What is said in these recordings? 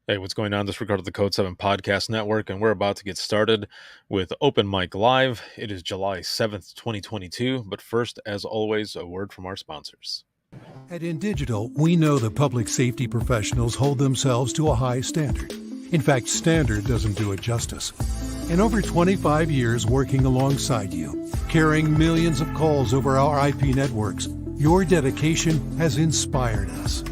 Hey, what's going on? This is Ricardo, the Code 7 Podcast Network, and we're about to get started with Open Mic Live. It is July 7th, 2022, but first, as always, a word from our sponsors. At InDigital, we know the public safety professionals hold themselves to a high standard. In fact, standard doesn't do it justice. In over 25 years working alongside you, carrying millions of calls over our IP networks, your dedication has inspired us.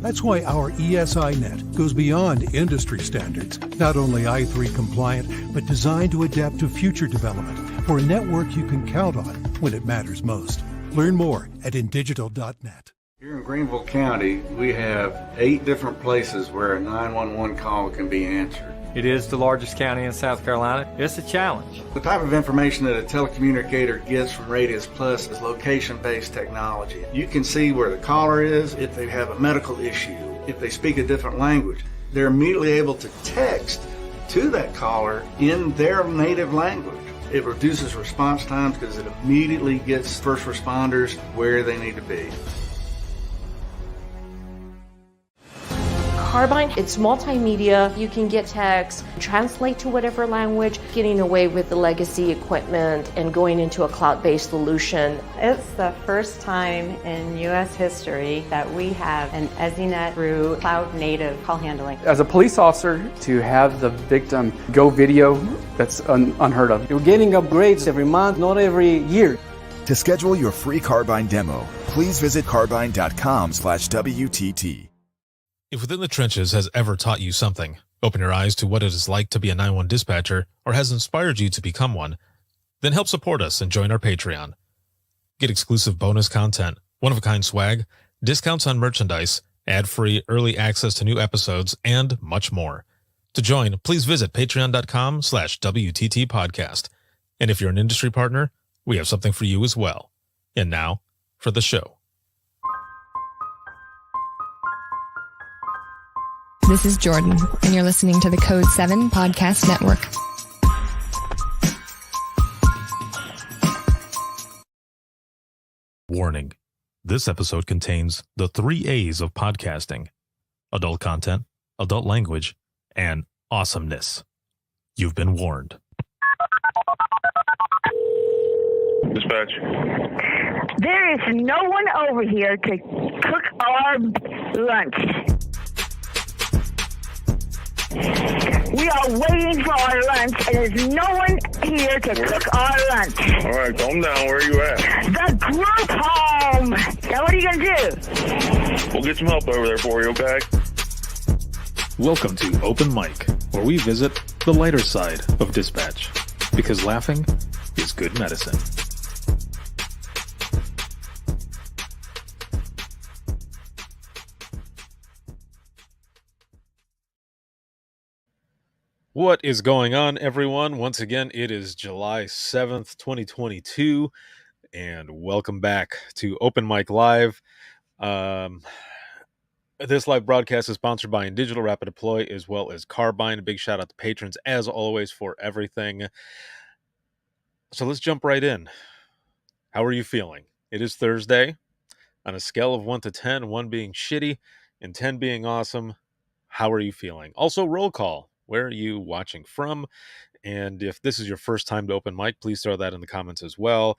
That's why our ESINet goes beyond industry standards, not only I3 compliant, but designed to adapt to future development for a network you can count on when it matters most. Learn more at indigital.net. Here in Greenville County, we have 8 different places where a 911 call can be answered. It is the largest county in South Carolina. It's a challenge. The type of information that a telecommunicator gets from Radius Plus is location-based technology. You can see where the caller is, if they have a medical issue, if they speak a different language. They're immediately able to text to that caller in their native language. It reduces response times because it immediately gets first responders where they need to be. Carbine, it's multimedia. You can get text, translate to whatever language, getting away with the legacy equipment and going into a cloud-based solution. It's the first time in U.S. history that we have an EZNet through cloud-native call handling. As a police officer, to have the victim go video, that's unheard of. You're getting upgrades every month, not every year. To schedule your free Carbine demo, please visit carbine.com/WTT. If Within the Trenches has ever taught you something, open your eyes to what it is like to be a 911 dispatcher, or has inspired you to become one, then help support us and join our Patreon. Get exclusive bonus content, one-of-a-kind swag, discounts on merchandise, ad-free early access to new episodes, and much more. To join, please visit patreon.com/WTT podcast. And if you're an industry partner, we have something for you as well. And now, for the show. This is Jordan, and you're listening to the Code 7 Podcast Network. Warning. This episode contains the 3 A's of podcasting: adult content, adult language, and awesomeness. You've been warned. Dispatch. There is no one over here to cook our lunch. We are waiting for our lunch, and there's no one here to cook our lunch. All right, calm down. Where are you at? The group home. Now, what are you going to do? We'll get some help over there for you, okay? Welcome to Open Mic, where we visit the lighter side of dispatch, because laughing is good medicine. What is going on, everyone? Once again, it is July 7th, 2022, and welcome back to Open Mic Live. This live broadcast is sponsored by InDigital Rapid Deploy as well as Carbine. A big shout out to patrons, as always, for everything. So let's jump right in. How are you feeling? It is Thursday. On a scale of 1 to 10, 1 being shitty and 10 being awesome, how are you feeling? Also, roll call. Where are you watching from? And if this is your first time to open mic, please throw that in the comments as well.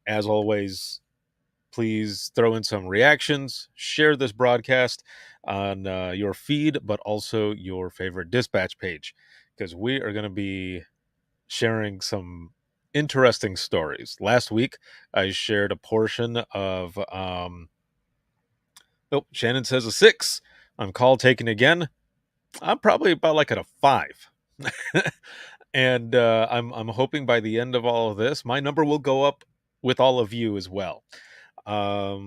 As always, please throw in some reactions. Share this broadcast on your feed, but also your favorite dispatch page, because we are going to be sharing some interesting stories. Last week, I shared a portion of... Shannon says a 6. On call taken again. I'm probably about like at a 5. And I'm hoping by the end of all of this, my number will go up with all of you as well.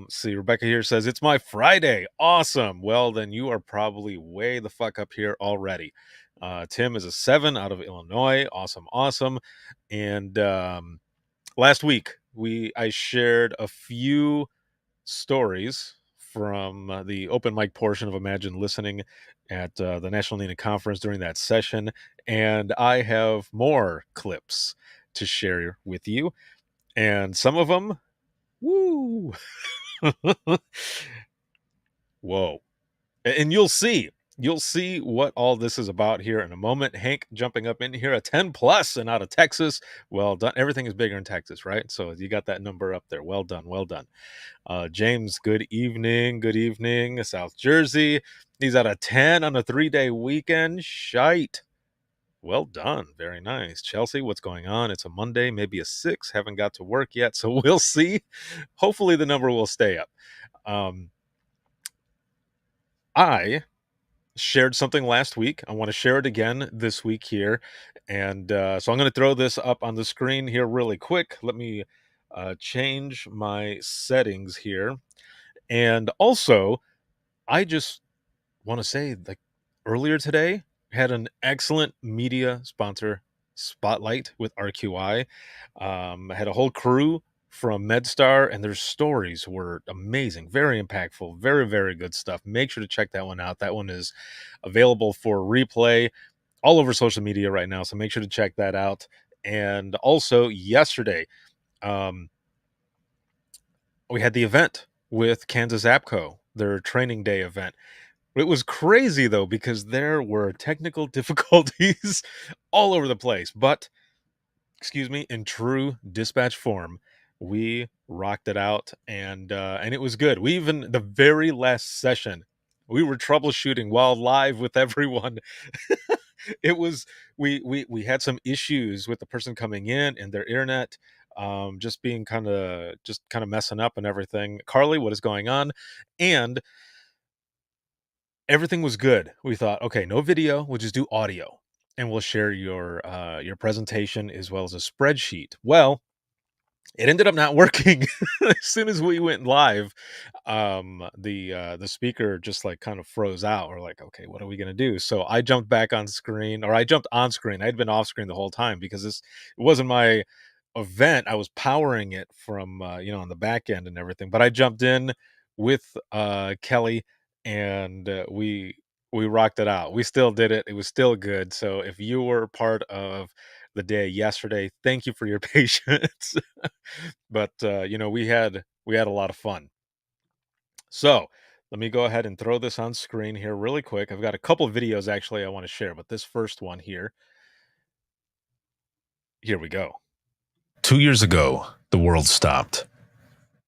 See, Rebecca here says, it's my Friday. Awesome. Well, then you are probably way the fuck up here already. Tim is a 7 out of Illinois. Awesome. And last week, I shared a few stories from the open mic portion of Imagine Listening at the National NENA Conference during that session, and I have more clips to share with you, and some of them, woo, whoa, and you'll see You'll see what all this is about here in a moment. Hank jumping up in here, a 10 plus and out of Texas. Well done. Everything is bigger in Texas, right? So you got that number up there. Well done. Well done. James, good evening. Good evening. South Jersey. He's at a 10 on a 3-day weekend. Shite. Well done. Very nice. Chelsea, what's going on? It's a Monday, maybe a 6. Haven't got to work yet, so we'll see. Hopefully the number will stay up. I shared something last week. I want to share it again this week here. And so I'm going to throw this up on the screen here really quick. Let me change my settings here. And also, I just want to say, like, earlier today, had an excellent media sponsor spotlight with RQI. I had a whole crew from MedStar, and their stories were amazing, very impactful, very, very good stuff. Make sure to check that one out. That one is available for replay all over social media right now, so make sure to check that out. And also, yesterday, we had the event with Kansas APCO, their training day event. It was crazy, though, because there were technical difficulties all over the place. But, excuse me, in true dispatch form, we rocked it out, and it was good. We even, the very last session, we were troubleshooting while live with everyone. It was, we had some issues with the person coming in and their internet just being kind of messing up and everything. Carly, what is going on? And everything was good. We thought, okay, no video, we'll just do audio, and we'll share your presentation as well as a spreadsheet. Well, it ended up not working. As soon as we went live, the speaker just like kind of froze out. We're like, okay, what are we gonna do? So I jumped back on screen, or I jumped on screen. I'd been off screen the whole time because it wasn't my event. I was powering it from on the back end and everything. But I jumped in with Kelly, and we rocked it out. We still did it. It was still good. So if you were part of the day yesterday, thank you for your patience. But we had a lot of fun. So let me go ahead and throw this on screen here really quick. I've got a couple of videos actually I want to share, but this first one here we go. 2 years ago, the world stopped.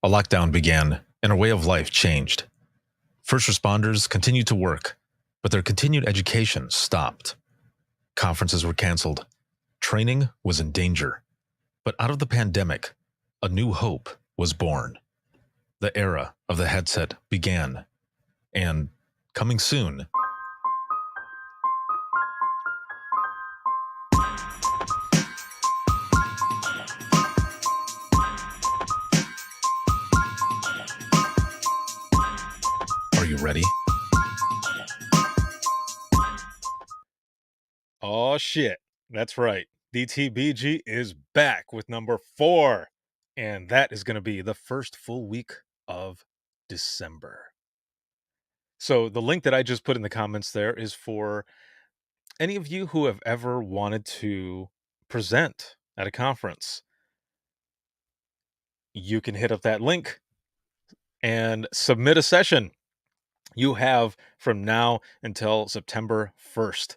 A lockdown began and our way of life changed. First responders continued to work, but their continued education stopped. Conferences were canceled. Training was in danger. But out of the pandemic, a new hope was born. The era of the headset began. And coming soon, are you ready? Oh shit. That's right. DTBG is back with number 4. And that is going to be the first full week of December. So the link that I just put in the comments there is for any of you who have ever wanted to present at a conference. You can hit up that link and submit a session. You have from now until September 1st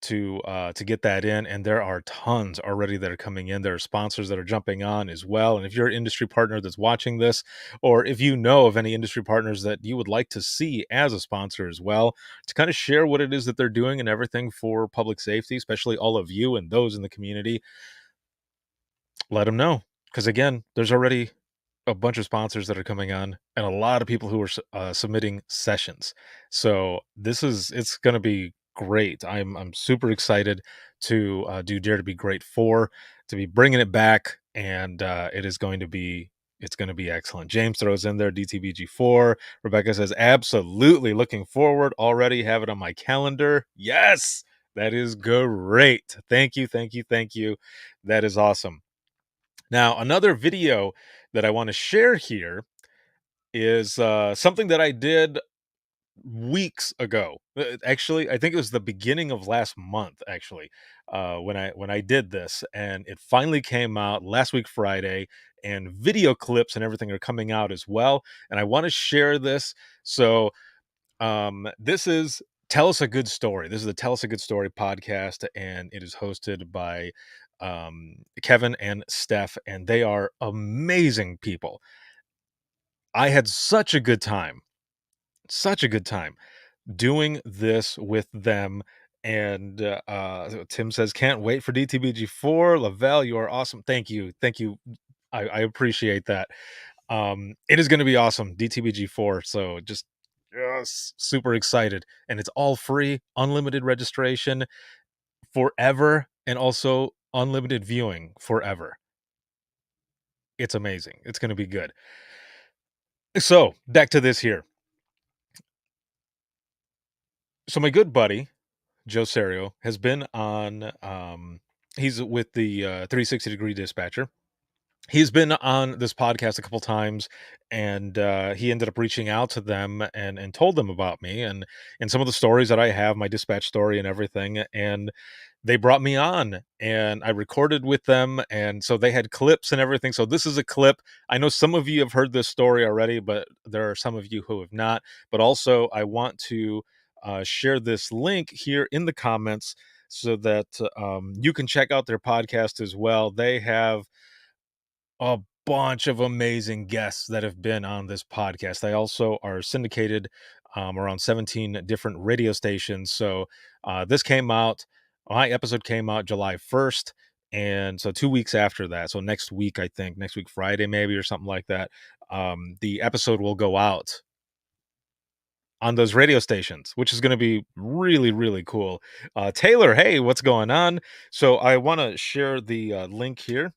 to get that in, and there are tons already that are coming in. There are sponsors that are jumping on as well. And if you're an industry partner that's watching this, or if you know of any industry partners that you would like to see as a sponsor as well, to kind of share what it is that they're doing and everything for public safety, especially all of you and those in the community, let them know. Because again, there's already a bunch of sponsors that are coming on and a lot of people who are submitting sessions. So it's going to be great. I'm super excited to do Dare to Be Great 4, to be bringing it back, and it's going to be excellent. James throws in there DTBG 4. Rebecca says, absolutely looking forward. Already have it on my calendar. Yes, that is great. Thank you. That is awesome. Now, another video that I want to share here is something that I did weeks ago. Actually, I think it was the beginning of last month, actually, when I did this, and it finally came out last week Friday, and video clips and everything are coming out as well. And I want to share this. So this is Tell Us a Good Story. This is the Tell Us a Good Story podcast, and it is hosted by Kevin and Steph, and they are amazing people. I had such a good time doing this with them. And Tim says, can't wait for DTBG4. Lavelle, you are awesome. Thank you. I appreciate that. It is going to be awesome, DTBG4. So just super excited. And it's all free, unlimited registration forever, and also unlimited viewing forever. It's amazing. It's going to be good. So back to this here. So my good buddy, Joe Serio, has been on, he's with the 360 Degree Dispatcher. He's been on this podcast a couple times, and he ended up reaching out to them and told them about me and some of the stories that I have, my dispatch story and everything. And they brought me on, and I recorded with them, and so they had clips and everything. So this is a clip. I know some of you have heard this story already, but there are some of you who have not. But also, I want to share this link here in the comments so that you can check out their podcast as well. They have a bunch of amazing guests that have been on this podcast. They also are syndicated around 17 different radio stations. So this came out, my episode came out July 1st. And so 2 weeks after that, so next week, I think, next week, Friday, maybe, or something like that, the episode will go out on those radio stations, which is going to be really, really cool. Taylor, hey, what's going on? So I want to share the link here.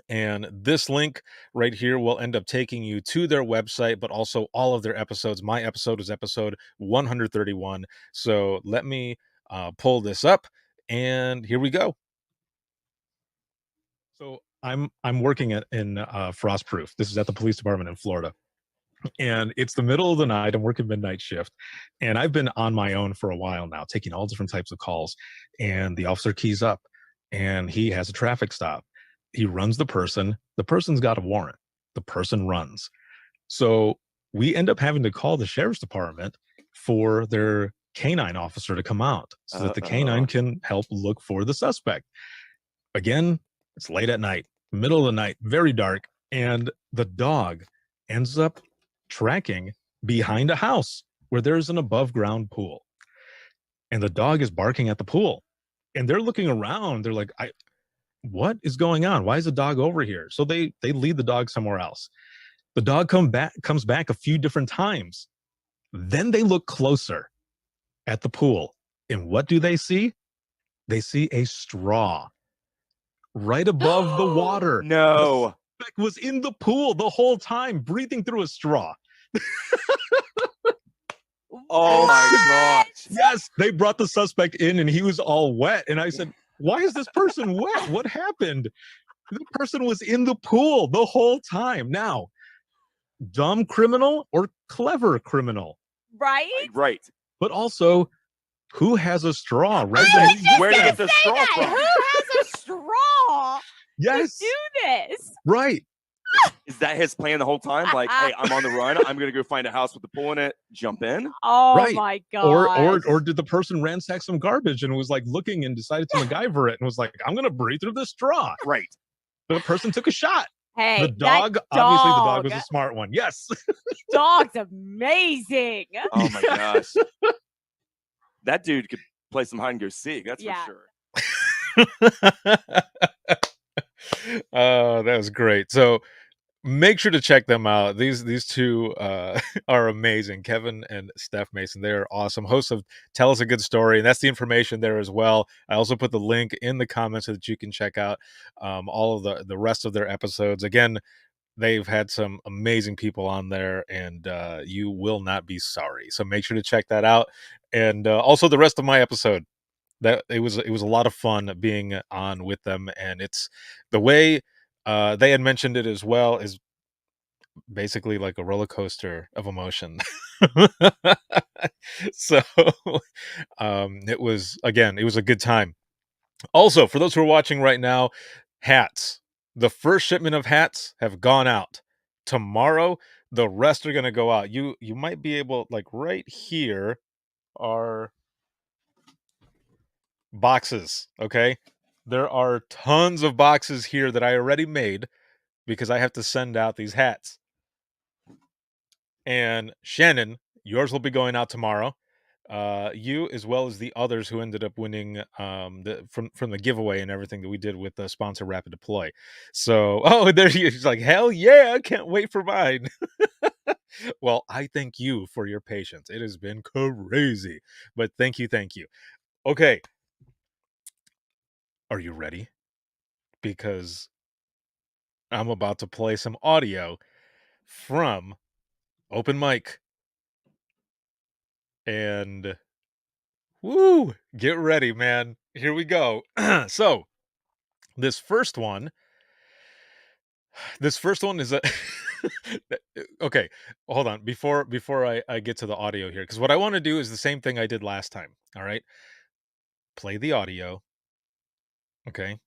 And this link right here will end up taking you to their website, but also all of their episodes. My episode is episode 131. So let me pull this up, and here we go. So I'm working in Frostproof. This is at the police department in Florida. And it's the middle of the night. I'm working midnight shift. And I've been on my own for a while now, taking all different types of calls. And the officer keys up, and he has a traffic stop. He runs the person's got a warrant. The person runs. So we end up having to call the sheriff's department for their canine officer to come out so that the canine can help look for the suspect. Again, it's late at night, middle of the night, very dark. And the dog ends up tracking behind a house where there's an above ground pool. And the dog is barking at the pool. And they're looking around. They're like, what is going on? Why is the dog over here? So they lead the dog somewhere else. The dog comes back a few different times. Then they look closer at the pool. And what do they see? They see a straw right above the water. No. The suspect was in the pool the whole time, breathing through a straw. Oh my gosh. Yes, they brought the suspect in, and he was all wet. And I said, why is this person wet? What happened? The person was in the pool the whole time. Now, dumb criminal or clever criminal? Right? Right. But also, who has a straw? Right? Where do you get the straw from? Who has a straw Yes. to do this? Right. Is that his plan the whole time? Like, hey, I'm on the run. I'm gonna go find a house with a pool in it. Jump in. Oh Right. my god! Or did the person ransack some garbage and was like looking and decided to MacGyver it and was like, I'm gonna breathe through this straw. Right. The person took a shot. Hey, The dog, obviously, the dog was a smart one. Yes. Dog's amazing. Oh my gosh. That dude could play some hide and go seek. That's Yeah. for sure. Oh, that was great. So make sure to check them out. These two are amazing. Kevin and Steph Mason, they're awesome. Hosts of Tell Us a Good Story, and that's the information there as well. I also put the link in the comments so that you can check out all of the rest of their episodes. Again, they've had some amazing people on there, and you will not be sorry. So make sure to check that out, and also the rest of my episode. That it was a lot of fun being on with them, and it's the way they had mentioned it as well is basically like a roller coaster of emotion. So it was a good time. Also, for those who are watching right now, hats. The first shipment of hats have gone out. Tomorrow, the rest are going to go out. You might be able, like right here are boxes, okay? There are tons of boxes here that I already made because I have to send out these hats. And Shannon, yours will be going out tomorrow. You as well as the others who ended up winning from the giveaway and everything that we did with the sponsor Rapid Deploy. So, oh, there he is. He's like, hell yeah, I can't wait for mine. Well, I thank you for your patience. It has been crazy, but thank you. Okay, are you ready? Because I'm about to play some audio from Open Mic. And woo, get ready, man. Here we go. So, this first one is a okay, hold on. Before I get to the audio here, because what I want to do is the same thing I did last time. All right. Play the audio. Okay.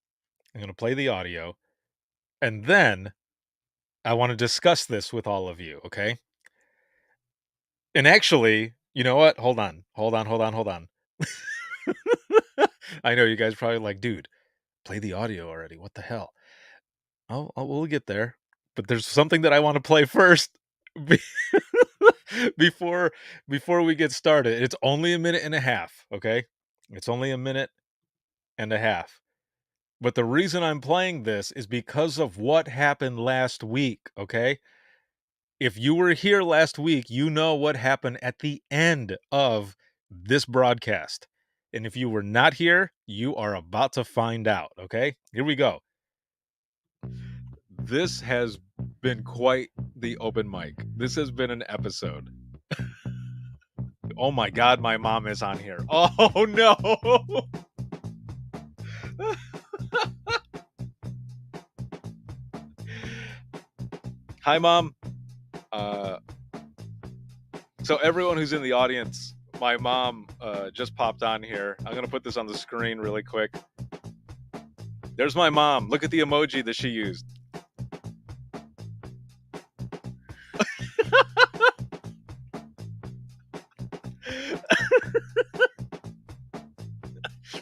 I'm gonna play the audio. And then I want to discuss this with all of you, okay? And actually, you know what? Hold on. I know you guys are probably like, dude, play the audio already. What the hell? We'll get there. But there's something that I want to play first before we get started. It's only a minute and a half, okay? It's only a minute and a half. But the reason I'm playing this is because of what happened last week, okay? If you were here last week, you know what happened at the end of this broadcast. And if you were not here, you are about to find out, okay? Here we go. This has been quite the open mic. This has been an episode. Oh my God, my mom is on here. Oh no! Hi, Mom. So everyone who's in the audience, my mom just popped on here. I'm going to put this on the screen really quick. There's my mom. Look at the emoji that she used.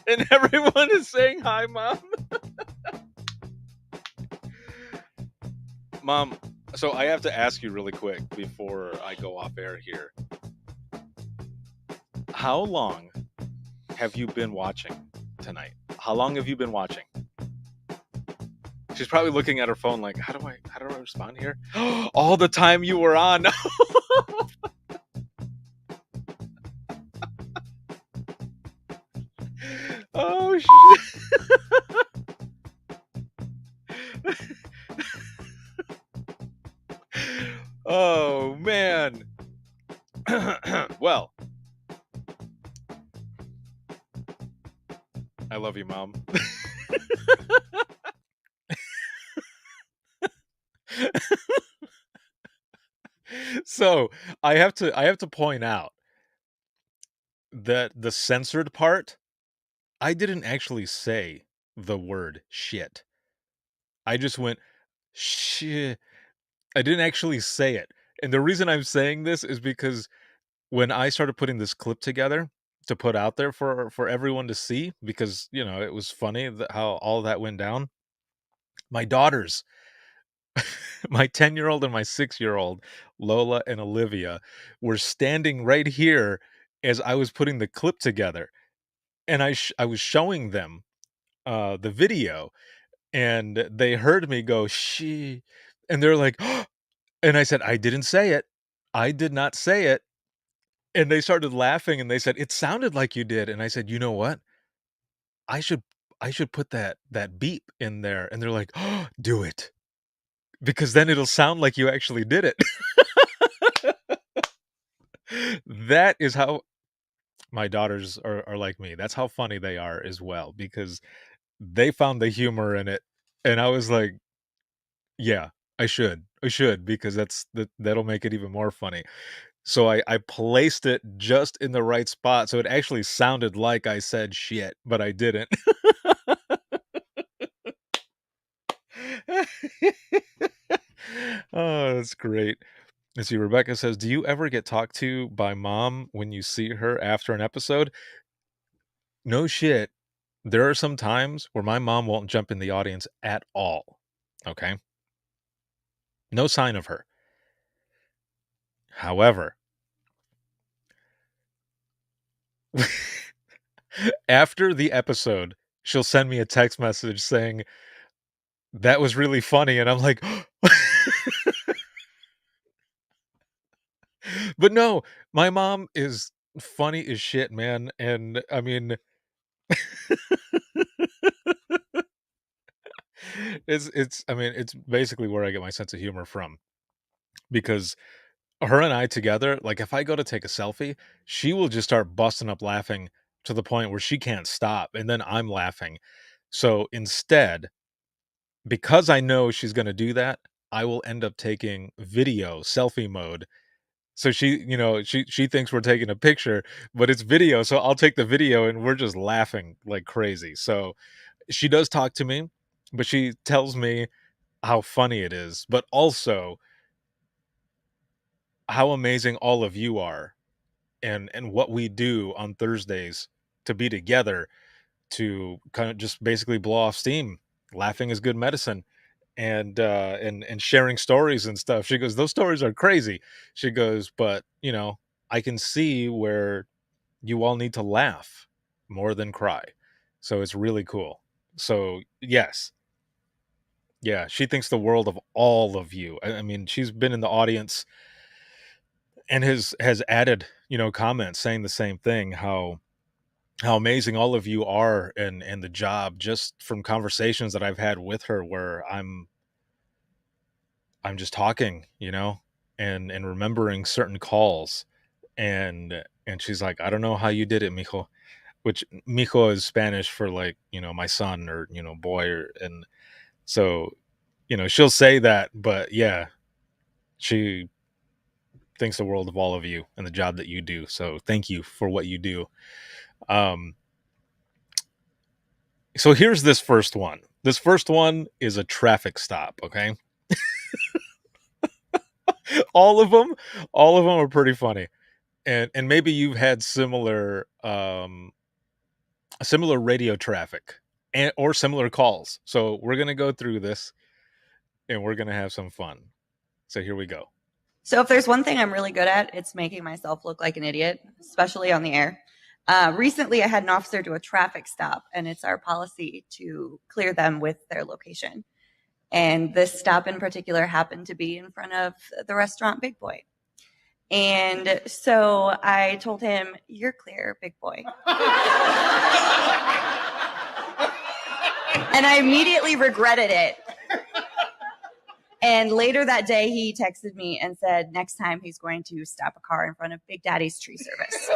And everyone is saying hi, Mom. Mom, so I have to ask you really quick before I go off air here. How long have you been watching tonight? How long have you been watching? She's probably looking at her phone like, how do I respond here? All the time you were on. Oh shit. Oh man. Well, I love you, Mom. So I have to point out that the censored part, I didn't actually say the word shit. I just went shit. I didn't actually say it. And the reason I'm saying this is because when I started putting this clip together to put out there for everyone to see, because, you know, it was funny how all that went down. My daughters, my 10-year-old and my 6-year-old, Lola and Olivia, were standing right here as I was putting the clip together. And I was showing them the video, and they heard me go, she, and they're like, oh! And I said, I didn't say it. I did not say it. And they started laughing and they said, it sounded like you did. And I said, you know what? I should put that beep in there. And they're like, oh, do it. Because then it'll sound like you actually did it. That is how my daughters are like me. That's how funny they are as well, because they found the humor in it. And I was like, yeah, I should, because that'll make it even more funny. So I placed it just in the right spot, so it actually sounded like I said shit, but I didn't. Oh, that's great. Let's see, Rebecca says, do you ever get talked to by Mom when you see her after an episode? No shit. There are some times where my mom won't jump in the audience at all. Okay? No sign of her. However, after the episode, she'll send me a text message saying, "That was really funny," and I'm like, but no, my mom is funny as shit, man, and I mean, it's basically where I get my sense of humor from, because her and I together, like, if I go to take a selfie, she will just start busting up laughing to the point where she can't stop, and then I'm laughing. So instead, because I know she's gonna do that, I will end up taking video, selfie mode. So she thinks we're taking a picture, but it's video, so I'll take the video and we're just laughing like crazy. So she does talk to me, but she tells me how funny it is, but also how amazing all of you are and what we do on Thursdays to be together to kind of just basically blow off steam. Laughing is good medicine. And sharing stories and stuff. She goes, "Those stories are crazy." She goes, "But, I can see where you all need to laugh more than cry." So it's really cool. So, yes. Yeah, she thinks the world of all of you. I mean, she's been in the audience and has added, comments saying the same thing, how amazing all of you are and the job, just from conversations that I've had with her where I'm just talking, and remembering certain calls, and she's like, "I don't know how you did it, mijo," which mijo is Spanish for, like, my son, or boy, and so she'll say that, but yeah, she thinks the world of all of you and the job that you do. So thank you for what you do. So here's this first one. This first one is a traffic stop. Okay. all of them are pretty funny, and maybe you've had similar radio traffic or similar calls. So we're gonna go through this and we're gonna have some fun. So here we go. So if there's one thing I'm really good at, it's making myself look like an idiot, especially on the air. Recently, I had an officer do a traffic stop, and it's our policy to clear them with their location. And this stop in particular happened to be in front of the restaurant Big Boy. And so I told him, "You're clear, Big Boy." And I immediately regretted it. And later that day, he texted me and said next time he's going to stop a car in front of Big Daddy's tree service.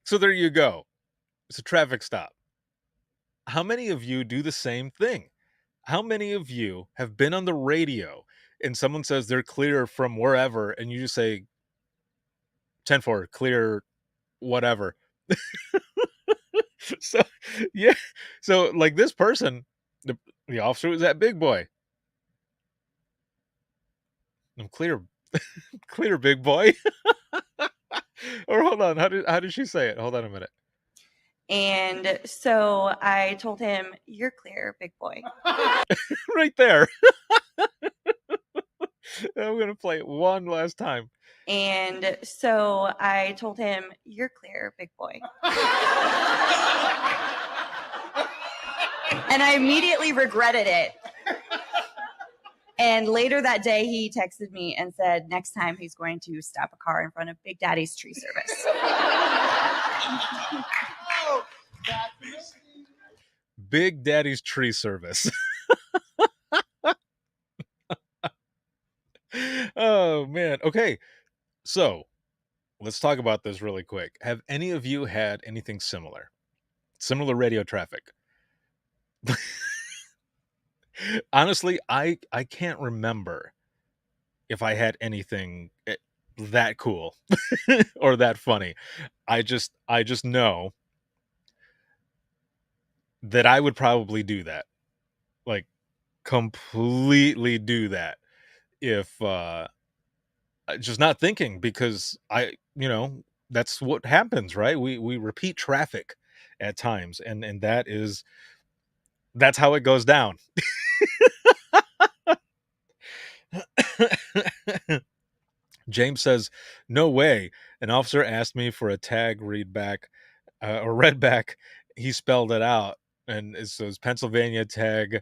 So there you go. It's a traffic stop. How many of you do the same thing? How many of you have been on the radio and someone says they're clear from wherever, and you just say 10-4, clear whatever? So yeah, so like this person, the officer was at Big Boy. I'm clear, clear, Big Boy. Or hold on, how did she say it? Hold on a minute. And so I told him, "You're clear, Big Boy." Right there. I'm gonna play it one last time. And so I told him, "You're clear, Big Boy." And I immediately regretted it. And later that day, he texted me and said next time he's going to stop a car in front of Big Daddy's tree service. Big Daddy's tree service. Oh, man. Okay. So let's talk about this really quick. Have any of you had anything similar? Similar radio traffic? Honestly, I can't remember if I had anything that cool or that funny. I just know that I would probably do that. completely do that if just not thinking, because that's what happens, right? We repeat traffic at times, and that's how it goes down. James says, "No way. An officer asked me for a tag read back or read back. He spelled it out, and it says Pennsylvania tag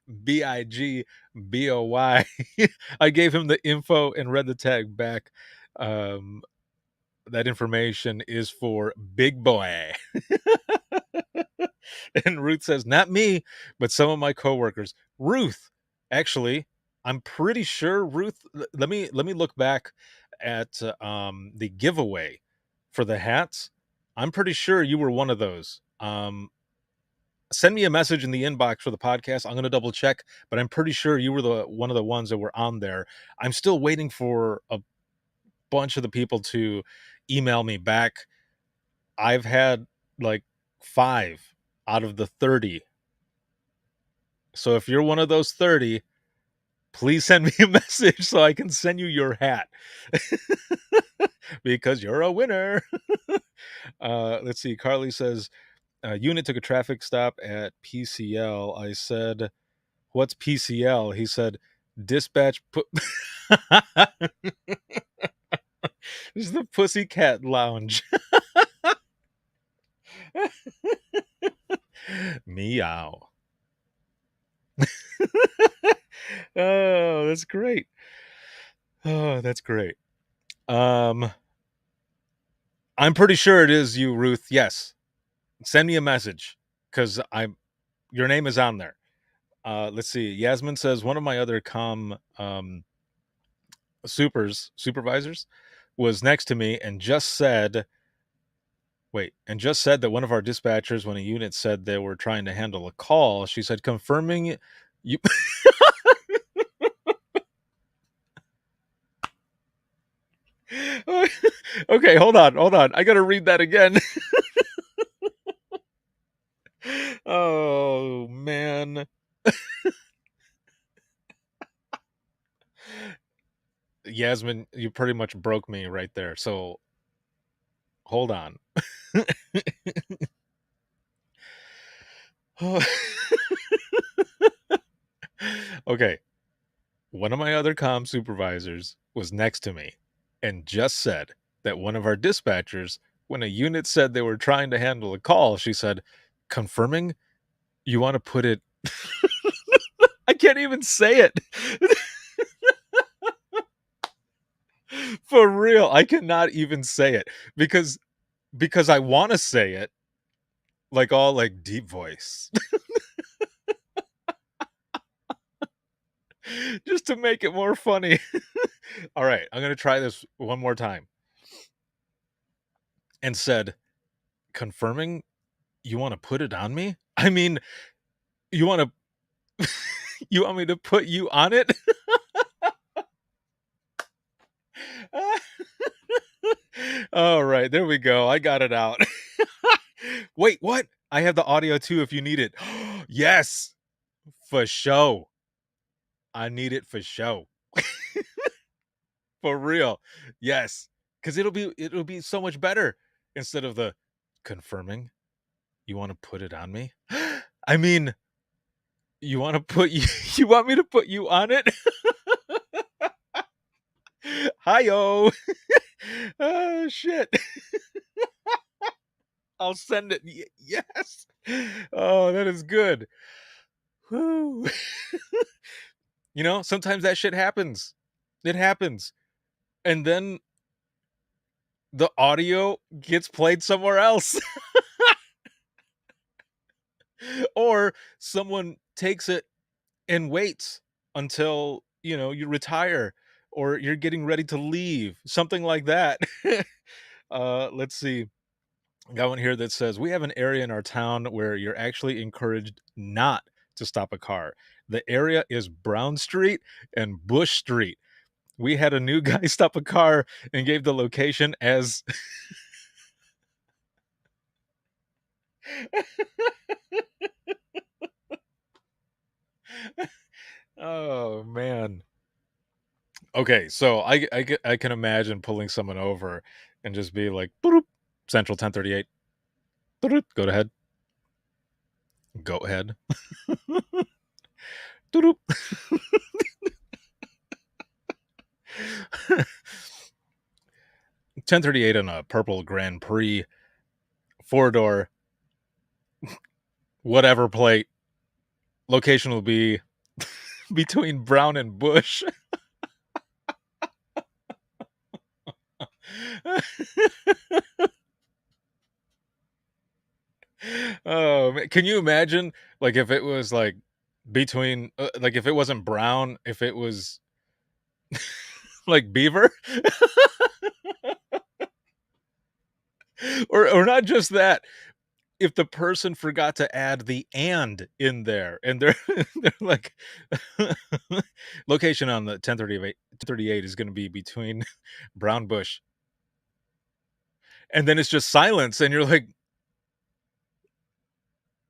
BIGBOY. I gave him the info and read the tag back. That information is for Big Boy." And Ruth says, "Not me, but some of my coworkers." Ruth, actually, I'm pretty sure, Ruth, let me look back at the giveaway for the hats. I'm pretty sure you were one of those. Send me a message in the inbox for the podcast. I'm going to double check, but I'm pretty sure you were one of the ones that were on there. I'm still waiting for a bunch of the people to email me back. I've had like 5 out of the 30. So if you're one of those 30, please send me a message so I can send you your hat. Because you're a winner. Let's see. Carly says, unit took a traffic stop at PCL. I said, "What's PCL?" He said, "Dispatch put." This is the Pussycat Lounge. Meow. Oh, that's great. Oh, that's great. I'm pretty sure it is you, Ruth. Yes. Send me a message, because your name is on there. Let's see. Yasmin says, one of my other supervisors was next to me and just said that one of our dispatchers, when a unit said they were trying to handle a call, she said, confirming you. Okay, hold on. I gotta read that again. Oh, man. Yasmin, you pretty much broke me right there. So hold on. Okay. One of my other comm supervisors was next to me and just said that one of our dispatchers, when a unit said they were trying to handle a call, she said, confirming, you want to put it... I can't even say it. For real, I cannot even say it because I want to say it like all like deep voice. Just to make it more funny. All right, I'm going to try this one more time. And said, confirming, you want to put it on me? I mean, you want to you want me to put you on it? All right, there we go. I got it out. Wait, what? I have the audio too if you need it. Yes, for show. I need it for show. For real. Yes, because it'll be so much better instead of the confirming. You want to put it on me? I mean, you want me to put you on it? Hi-yo. Oh, shit. I'll send it. Yes. Oh, that is good. Whew. Sometimes that shit happens. It happens. And then the audio gets played somewhere else. Or someone takes it and waits until, you retire or you're getting ready to leave. Something like that. Let's see. Got one here that says, we have an area in our town where you're actually encouraged not to stop a car. The area is Brown Street and Bush Street. We had a new guy stop a car and gave the location as... Okay, so I can imagine pulling someone over and just be like, "Boop, Central 1038. Boop, go ahead. Go ahead. Doop. 1038 on a purple Grand Prix, 4-door, whatever plate. Location will be between Brown and Bush. Oh, man. Can you imagine, like, if it was like between, like, if it wasn't Brown, if it was like Beaver, or not just that, if the person forgot to add the "and" in there, and they're they're like, location on the 1038 is going to be between Brown Bush, and then it's just silence, and you're like,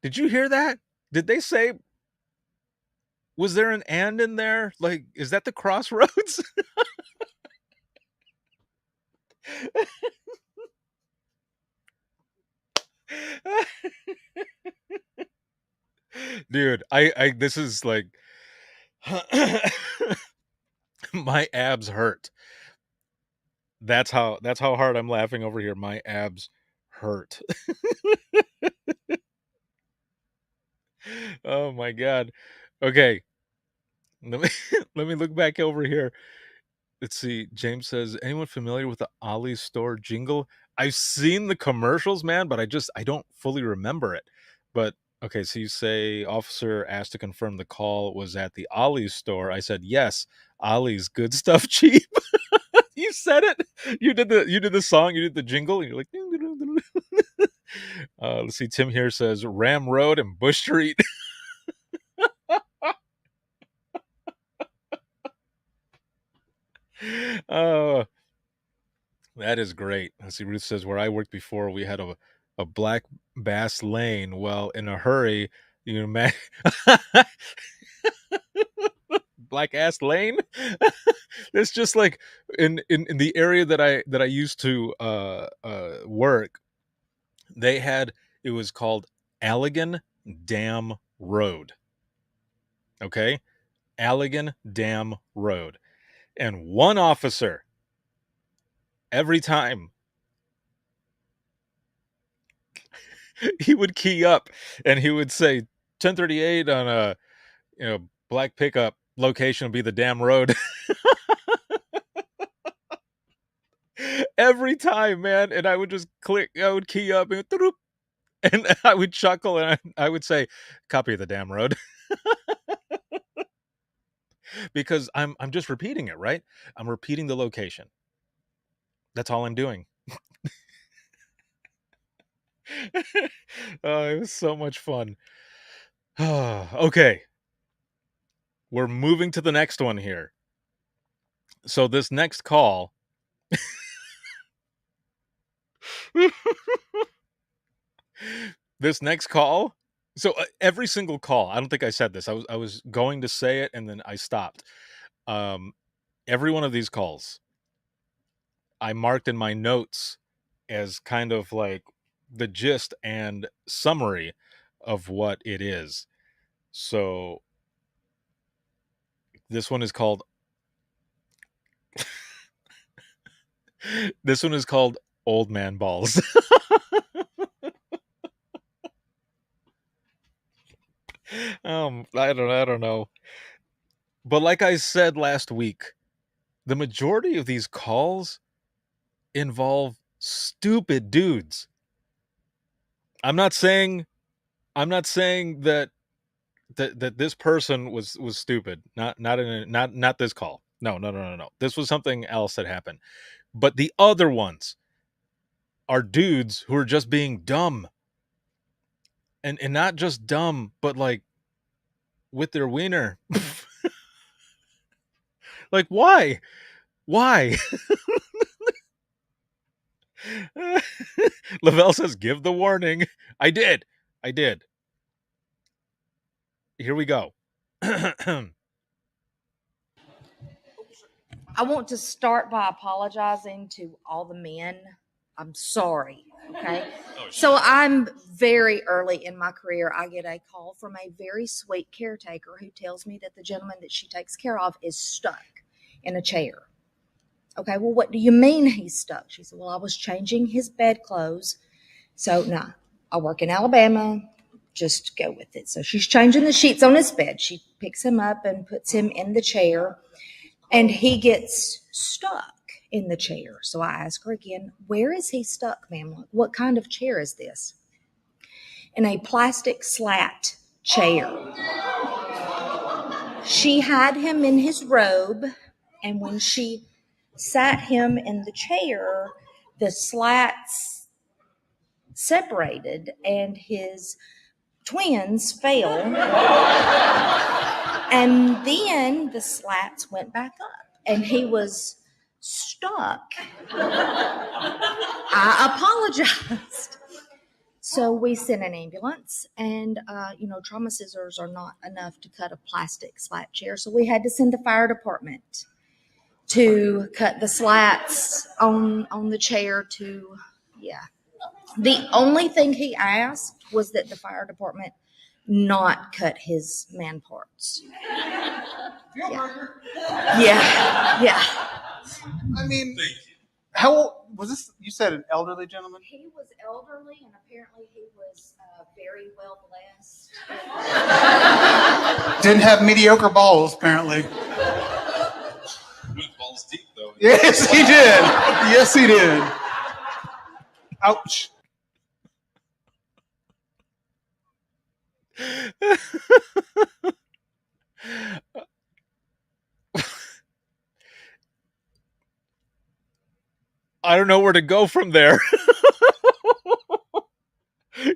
did you hear that? Did they say? Was there an "and" in there? Like, is that the crossroads? Dude, I this is like my abs hurt. That's how hard I'm laughing over here. My abs hurt. Oh my god. Okay. Let me let me look back over here. Let's see. James says, anyone familiar with the Ollie's store jingle? I've seen the commercials, man, but I don't fully remember it. But okay, so you say officer asked to confirm the call was at the Ollie's store. I said, yes, Ollie's good stuff cheap. You said it. You did the song, you did the jingle, and you're like, let's see. Tim here says Ram Road and Bush Street. Oh, that is great. Let's see. Ruth says, where I worked before, we had a black bass lane. Well, in a hurry, you imagine black ass lane. It's just like in the area that I used to work. They had, it was called Allegan Dam Road. Okay, Allegan Dam Road, and one officer every time he would key up and he would say 1038 on a black pickup, location will be the damn road. Every time, man. And I would just click, I would key up and I would chuckle and I would say, copy of the damn road. Because I'm just repeating it, right? I'm repeating the location. That's all I'm doing. Oh, it was so much fun. Okay. We're moving to the next one here. So this next call so every single call, I don't think I said this. I was going to say it and then I stopped. Every one of these calls I marked in my notes as kind of like the gist and summary of what it is. So this one is called Old Man Balls. I don't know. But like I said last week, the majority of these calls involve stupid dudes. I'm not saying that this person was stupid. Not this call. No. This was something else that happened. But the other ones are dudes who are just being dumb. And not just dumb, but like with their wiener. Like, why? Lavelle says, give the warning. I did. Here we go. I want to start by apologizing to all the men. I'm sorry. Okay. So I'm very early in my career. I get a call from a very sweet caretaker who tells me that the gentleman that she takes care of is stuck in a chair. Okay, well, what do you mean he's stuck? She said, well, I was changing his bedclothes. So, no, I work in Alabama. Just go with it. So she's changing the sheets on his bed. She picks him up and puts him in the chair, and he gets stuck in the chair. So I ask her again, where is he stuck, ma'am? What kind of chair is this? In a plastic slat chair. She had him in his robe, and when she sat him in the chair, the slats separated and his twins fell. And then the slats went back up and he was stuck. I apologized. So we sent an ambulance, and trauma scissors are not enough to cut a plastic slat chair. So we had to send the fire department to cut the slats on the chair to, The only thing he asked was that the fire department not cut his man parts. Yeah. I mean, how old was this? You said an elderly gentleman? He was elderly, and apparently he was very well blessed. Didn't have mediocre balls, apparently. Balls deep, though. Yes, he did. Yes, he did. Ouch. I don't know where to go from there.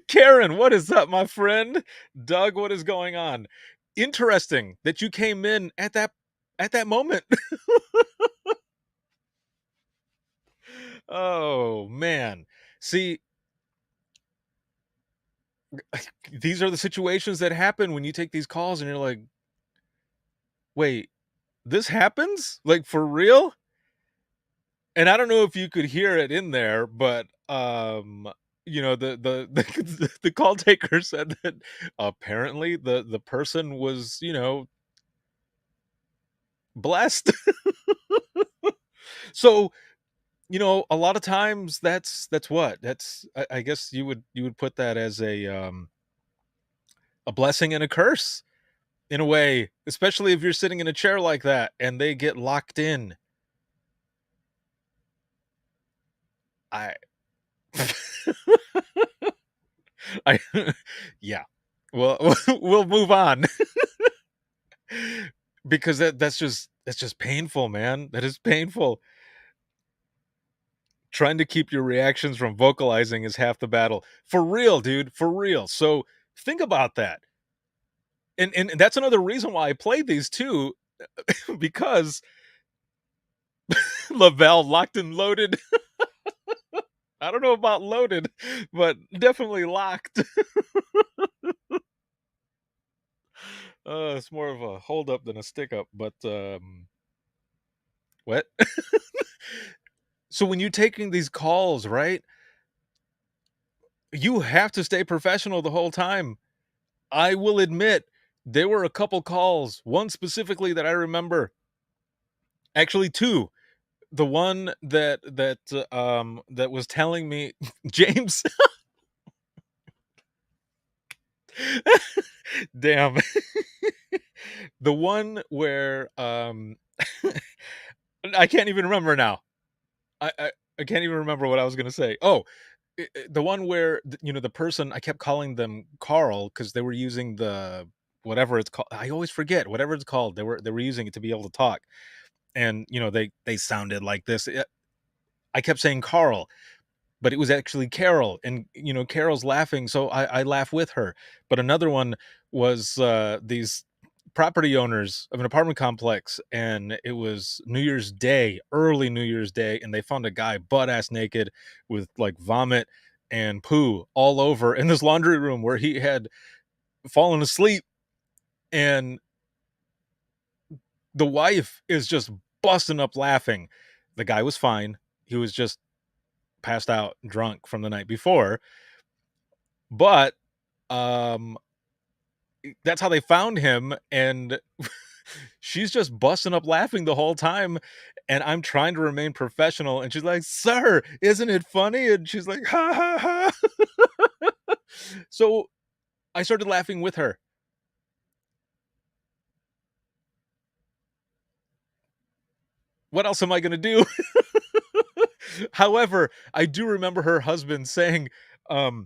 Karen, what is up, my friend? Doug, what is going on? Interesting that you came in at that moment. Oh, man. See, these are the situations that happen when you take these calls and you're like, wait, this happens? Like, for real? And I don't know if you could hear it in there, but the call taker said that apparently the person was, blessed. So, a lot of times that's what? I guess you would put that as a blessing and a curse in a way, especially if you're sitting in a chair like that and they get locked in. Yeah. Well, we'll move on. Because that's just painful, man. That is painful. Trying to keep your reactions from vocalizing is half the battle. For real, dude. For real. So think about that. And that's another reason why I played these too, because Lavelle locked and loaded. I don't know about loaded, but definitely locked. It's more of a hold up than a stick up, but what? So when you're taking these calls, right? You have to stay professional the whole time. I will admit there were a couple calls, one specifically that I remember. Actually, two. The one that was telling me, James. Damn. The one where I can't even remember now. I can't even remember what I was gonna say. Oh, the one where the person, I kept calling them Carl because they were using the whatever it's called. I always forget whatever it's called. They were using it to be able to talk, and they sounded like this. I kept saying Carl, but it was actually Carol, and Carol's laughing, so I laugh with her. But another one was these property owners of an apartment complex, and it was New Year's Day, early New Year's Day, and they found a guy butt-ass naked with like vomit and poo all over in this laundry room where he had fallen asleep, and the wife is just busting up laughing. The guy was fine. He was just passed out drunk from the night before. But that's how they found him, and she's just busting up laughing the whole time, and I'm trying to remain professional, and she's like, "Sir, isn't it funny?" And she's like, "Ha ha ha." So I started laughing with her. What else am I going to do? However, I do remember her husband saying, "Why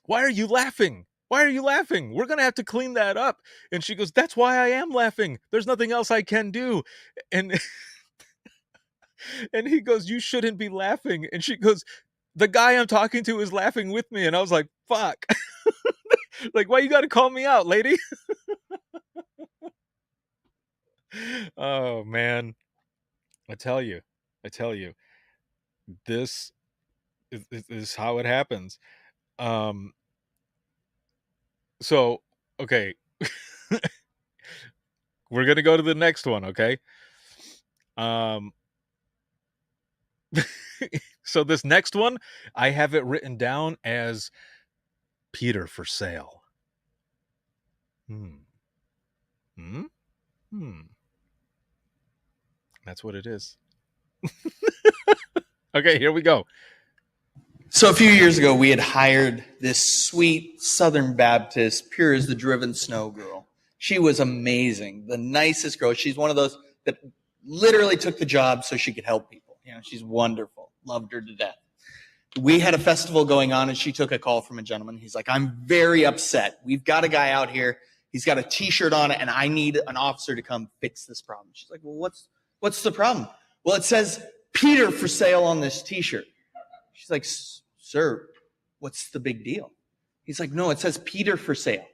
are you laughing? Why are you laughing? We're going to have to clean that up." And she goes, "That's why I am laughing. There's nothing else I can do." And and he goes, "You shouldn't be laughing." And she goes, "The guy I'm talking to is laughing with me." And I was like, fuck. Like, why you got to call me out, lady? Oh, man. I tell you, this is how it happens. So, okay. We're going to go to the next one, okay? So this next one, I have it written down as Peter for sale. That's what it is. Okay, here we go. So a few years ago, we had hired this sweet Southern Baptist, pure as the driven snow girl. She was amazing, the nicest girl. She's one of those that literally took the job so she could help people. You know, she's wonderful. Loved her to death. We had a festival going on, and she took a call from a gentleman. He's like, "I'm very upset. We've got a guy out here. He's got a T-shirt on it, and I need an officer to come fix this problem." She's like, "Well, what's the problem?" "Well, it says Peter for sale on this T-shirt." She's like, "Sir, what's the big deal?" He's like, "No, it says Peter for sale."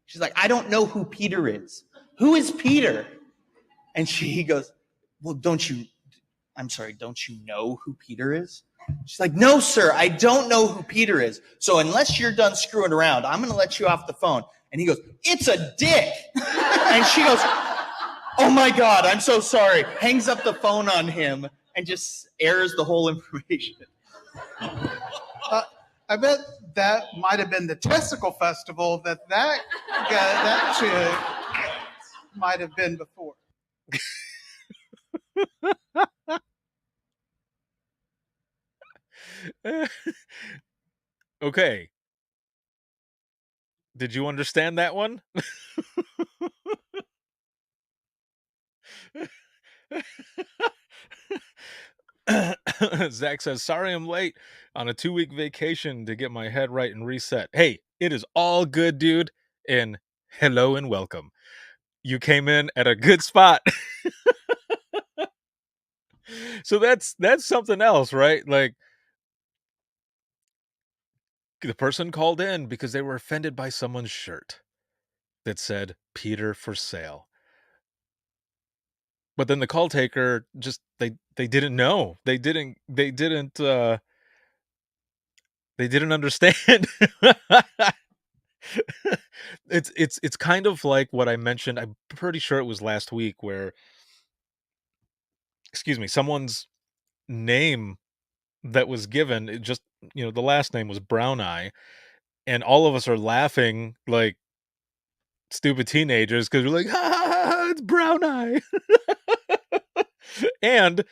She's like, "I don't know who Peter is. Who is Peter?" And he goes, "Well, don't you know who Peter is?" She's like, "No, sir, I don't know who Peter is. So unless you're done screwing around, I'm going to let you off the phone." And he goes, "It's a dick." And she goes, "Oh my God, I'm so sorry." Hangs up the phone on him and just airs the whole information. I bet that might have been the testicle festival that chick might have been before. Okay. Did you understand that one? Zach says, "Sorry I'm late on a 2-week vacation to get my head right and reset." Hey, it is all good, dude. And hello and welcome. You came in at a good spot. So that's something else, right? Like, the person called in because they were offended by someone's shirt that said Peter for sale. But then the call taker just they didn't know. They didn't understand. It's kind of like what I mentioned. I'm pretty sure it was last week where, excuse me, someone's name that was given, it just, the last name was Brown Eye, and all of us are laughing like stupid teenagers because we're like, "Ha ha ha, ha, it's Brown Eye." And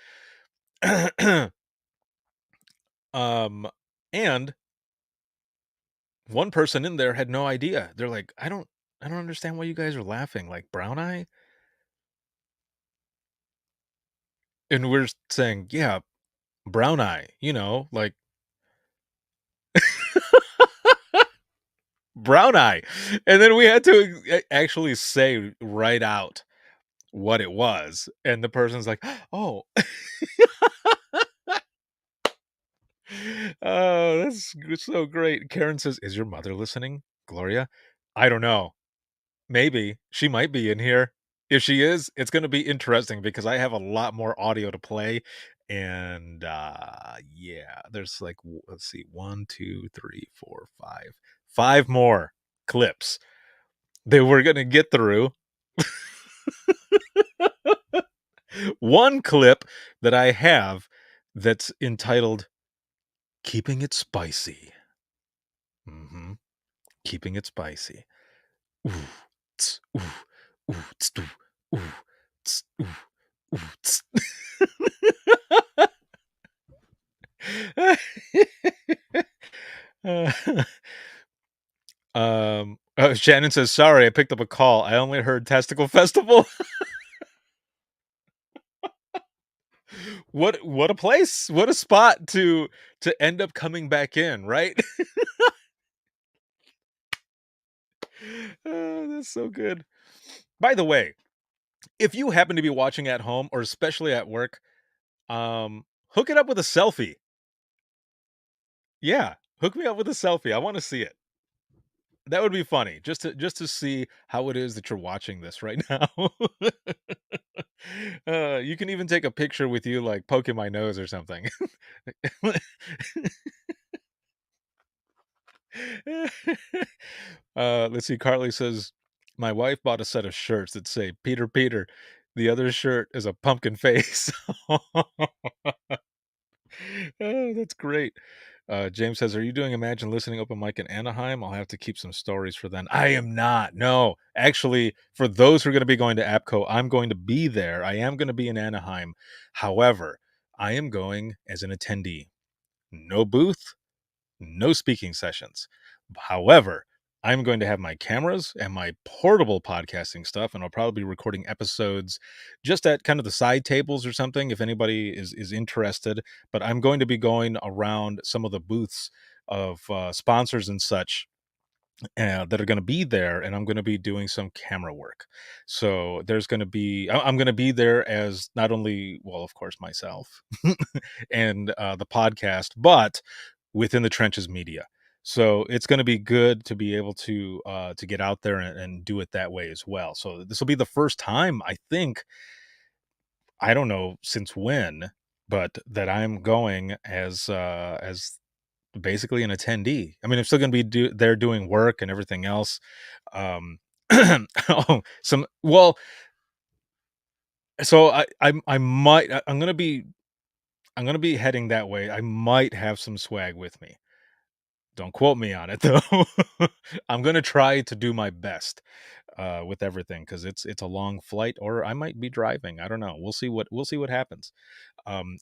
and one person in there had no idea. They're like, I don't understand why you guys are laughing. Like, Brown Eye? And we're saying, yeah, Brown Eye, like Brown Eye. And then we had to actually say right out what it was. And the person's like, "Oh." Oh, that's so great. Karen says, "Is your mother listening, Gloria?" I don't know. Maybe. She might be in here. If she is, it's going to be interesting because I have a lot more audio to play. And yeah, there's like, let's see, 1, 2, 3, 4, 5 more clips that we're going to get through. one clip that I have that's entitled "Keeping It Spicy." Keeping it spicy. Ooh, tss, ooh, ooh, tss, doo, ooh, tss, ooh, ooh, tss. Shannon says, "Sorry, I picked up a call. I only heard Testicle Festival." What a place! What a spot to end up coming back in, right? Oh, that's so good. By the way, if you happen to be watching at home or especially at work, hook it up with a selfie. Yeah, hook me up with a selfie. I want to see it. That would be funny, just to see how it is that you're watching this right now. You can even take a picture with you, like poking my nose or something. Let's see. Carly says, "My wife bought a set of shirts that say Peter Peter. The other shirt is a pumpkin face." Oh, that's great. James says, "Are you doing Imagine Listening open mic in Anaheim? I'll have to keep some stories for then." I am not. No, actually, for those who are going to be going to APCO, I'm going to be there. I am going to be in Anaheim. However, I am going as an attendee. No booth, no speaking sessions. However, I'm going to have my cameras and my portable podcasting stuff, and I'll probably be recording episodes just at kind of the side tables or something if anybody is interested. But I'm going to be going around some of the booths of sponsors and such that are going to be there, and I'm going to be doing some camera work. So there's going to be, I'm going to be there as not only, well, of course, myself and the podcast, but within the Trenches Media. So it's going to be good to be able to get out there and do it that way as well. So this will be the first time, I think, I don't know since when, but that I'm going as basically an attendee. I mean, I'm still going to be there doing work and everything else. Oh, so I might, I'm going to be heading that way. I might have some swag with me. Don't quote me on it though. I'm going to try to do my best with everything, because it's a long flight, or I might be driving. I don't know. We'll see what happens.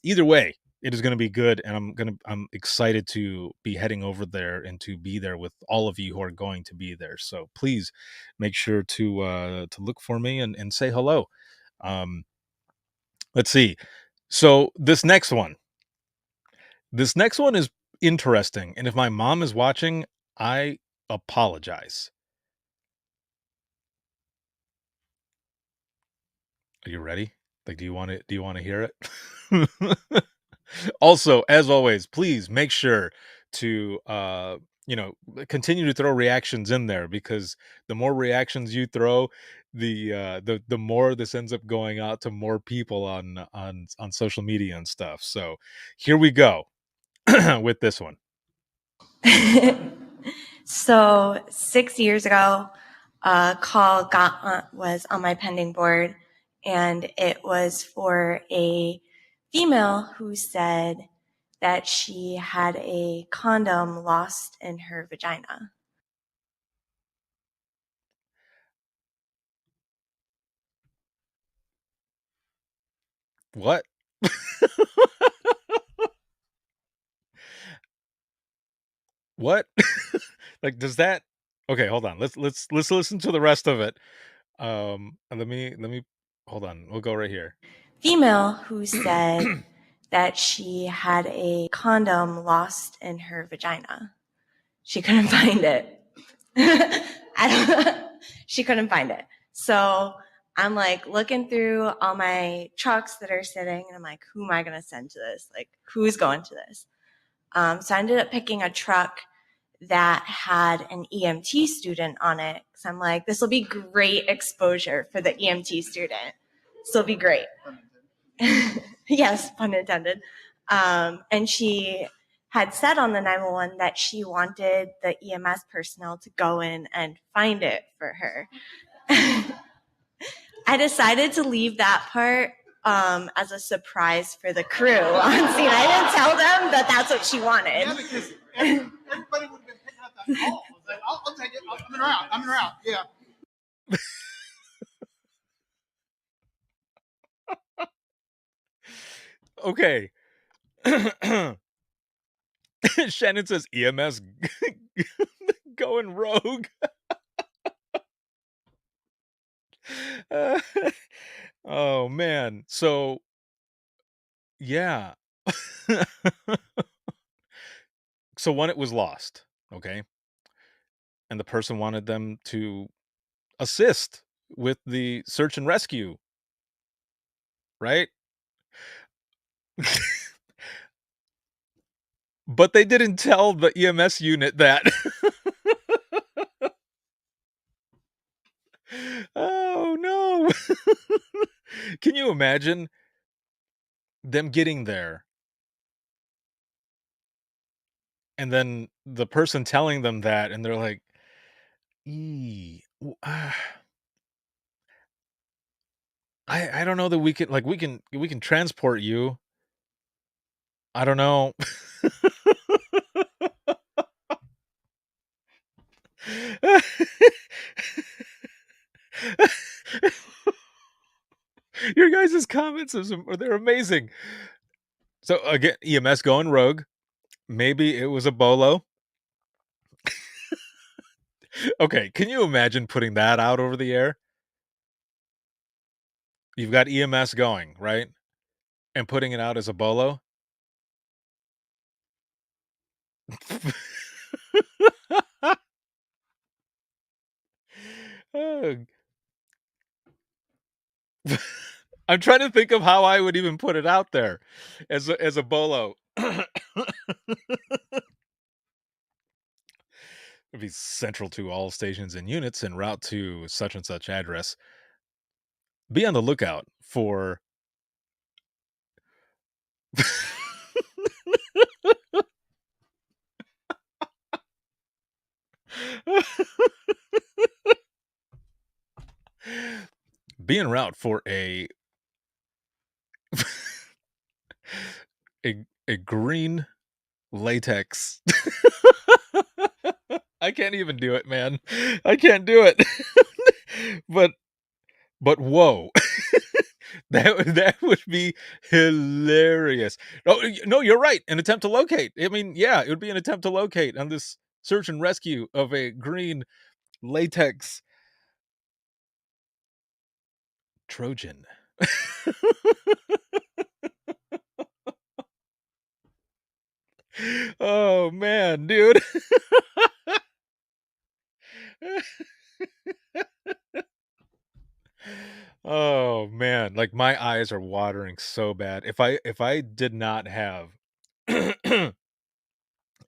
Either way, it is going to be good, and I'm excited to be heading over there and to be there with all of you who are going to be there. So please make sure to look for me and say hello. Let's see. So this next one is interesting, and if my mom is watching, I apologize. Are you ready? Like, do you want to hear it? Also, as always, please make sure to continue to throw reactions in there, because the more reactions you throw, the more this ends up going out to more people on social media and stuff. So here we go with this one. So 6 years ago, a call was on my pending board, and it was for a female who said that she had a condom lost in her vagina. What? What? Like, does that? Okay, hold on. Let's listen to the rest of it. And let me hold on. We'll go right here. Female who said that she had a condom lost in her vagina. She couldn't find it. She couldn't find it. So I'm like looking through all my trucks that are sitting, and I'm like, who am I going to send to this? Like, who's going to this? So I ended up picking a truck that had an EMT student on it. So I'm like, this will be great exposure for the EMT student. This will be great. Yes, pun intended. And she had said on the 911 that she wanted the EMS personnel to go in and find it for her. I decided to leave that part as a surprise for the crew on scene. I didn't tell them that that's what she wanted. Yeah, because everybody would have been picking up that call. I was like, I'll take it. I'm in route. I'm in route. Yeah. Okay. Shannon says EMS going rogue. Oh man. So yeah. So when it was lost, okay, and the person wanted them to assist with the search and rescue, right? But they didn't tell the EMS unit that. Oh no. Can you imagine them getting there and then the person telling them that, and they're like, I don't know that we can, like, we can transport you. I don't know. Your guys' comments they're amazing. So again, EMS going rogue. Maybe it was a bolo. Okay, can you imagine putting that out over the air? You've got EMS going, right? And putting it out as a bolo? Ugh. I'm trying to think of how I would even put it out there as a bolo. It'd be central to all stations and units en route to such and such address. Be on the lookout for be en route for a green latex. I can't even do it, man. I can't do it. But whoa. That would be hilarious. Oh, no, you're right. An attempt to locate. I mean, yeah, it would be an attempt to locate on this search and rescue of a green latex Trojan. Oh man, dude. Oh man, like my eyes are watering so bad. If I did not have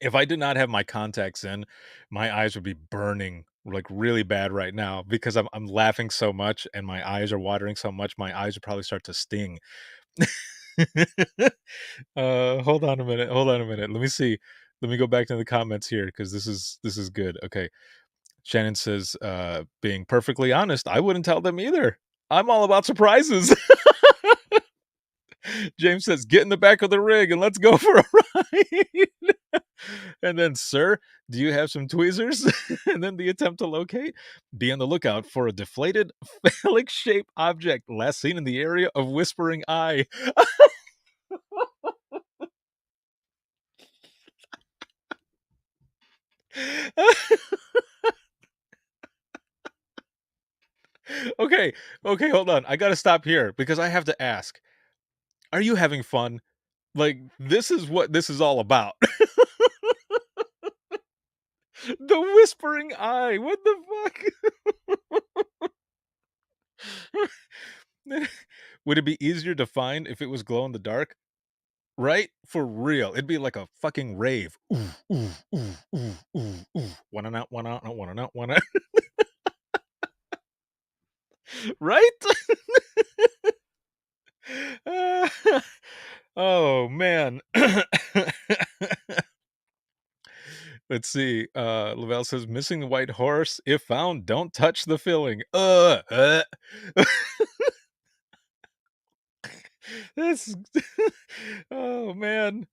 if I did not have my contacts in, my eyes would be burning like really bad right now because I'm laughing so much and my eyes are watering so much. My eyes would probably start to sting. Hold on a minute. Hold on a minute. Let me see. Let me go back to the comments here because this is good. Okay. Shannon says, being perfectly honest, I wouldn't tell them either. I'm all about surprises. James says, get in the back of the rig and let's go for a ride. And then, sir, do you have some tweezers? And then the attempt to locate. Be on the lookout for a deflated phallic-shaped object last seen in the area of Whispering Eye. Okay, hold on. I gotta stop here because I have to ask. Are you having fun? Like, this is what this is all about. The Whispering Eye. What the fuck? Would it be easier to find if it was glow in the dark? Right? For real. It'd be like a fucking rave. Ooh, ooh, ooh, ooh, ooh, ooh. Wanna not, wanna not, wanna not, wanna. Right? Oh man. Let's see. Lavelle says missing the white horse. If found, don't touch the filling. This oh, man.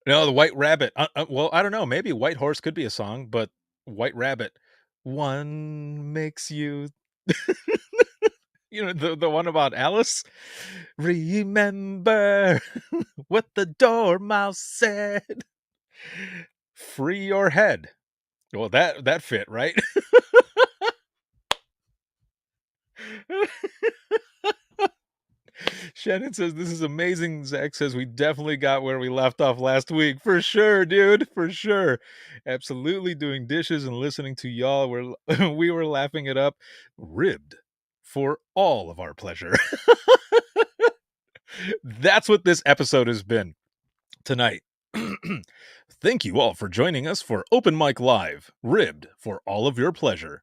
No, the White Rabbit. Well, I don't know. Maybe White Horse could be a song, but White Rabbit. One makes you the one about Alice? Remember what the Dormouse said. Free your head. Well, that fit, right? Shannon says, this is amazing. Zach says, we definitely got where we left off last week. For sure, dude. For sure. Absolutely doing dishes and listening to y'all. We were laughing it up. Ribbed for all of our pleasure. That's what this episode has been tonight. Thank you all for joining us for Open Mic Live. Ribbed for all of your pleasure.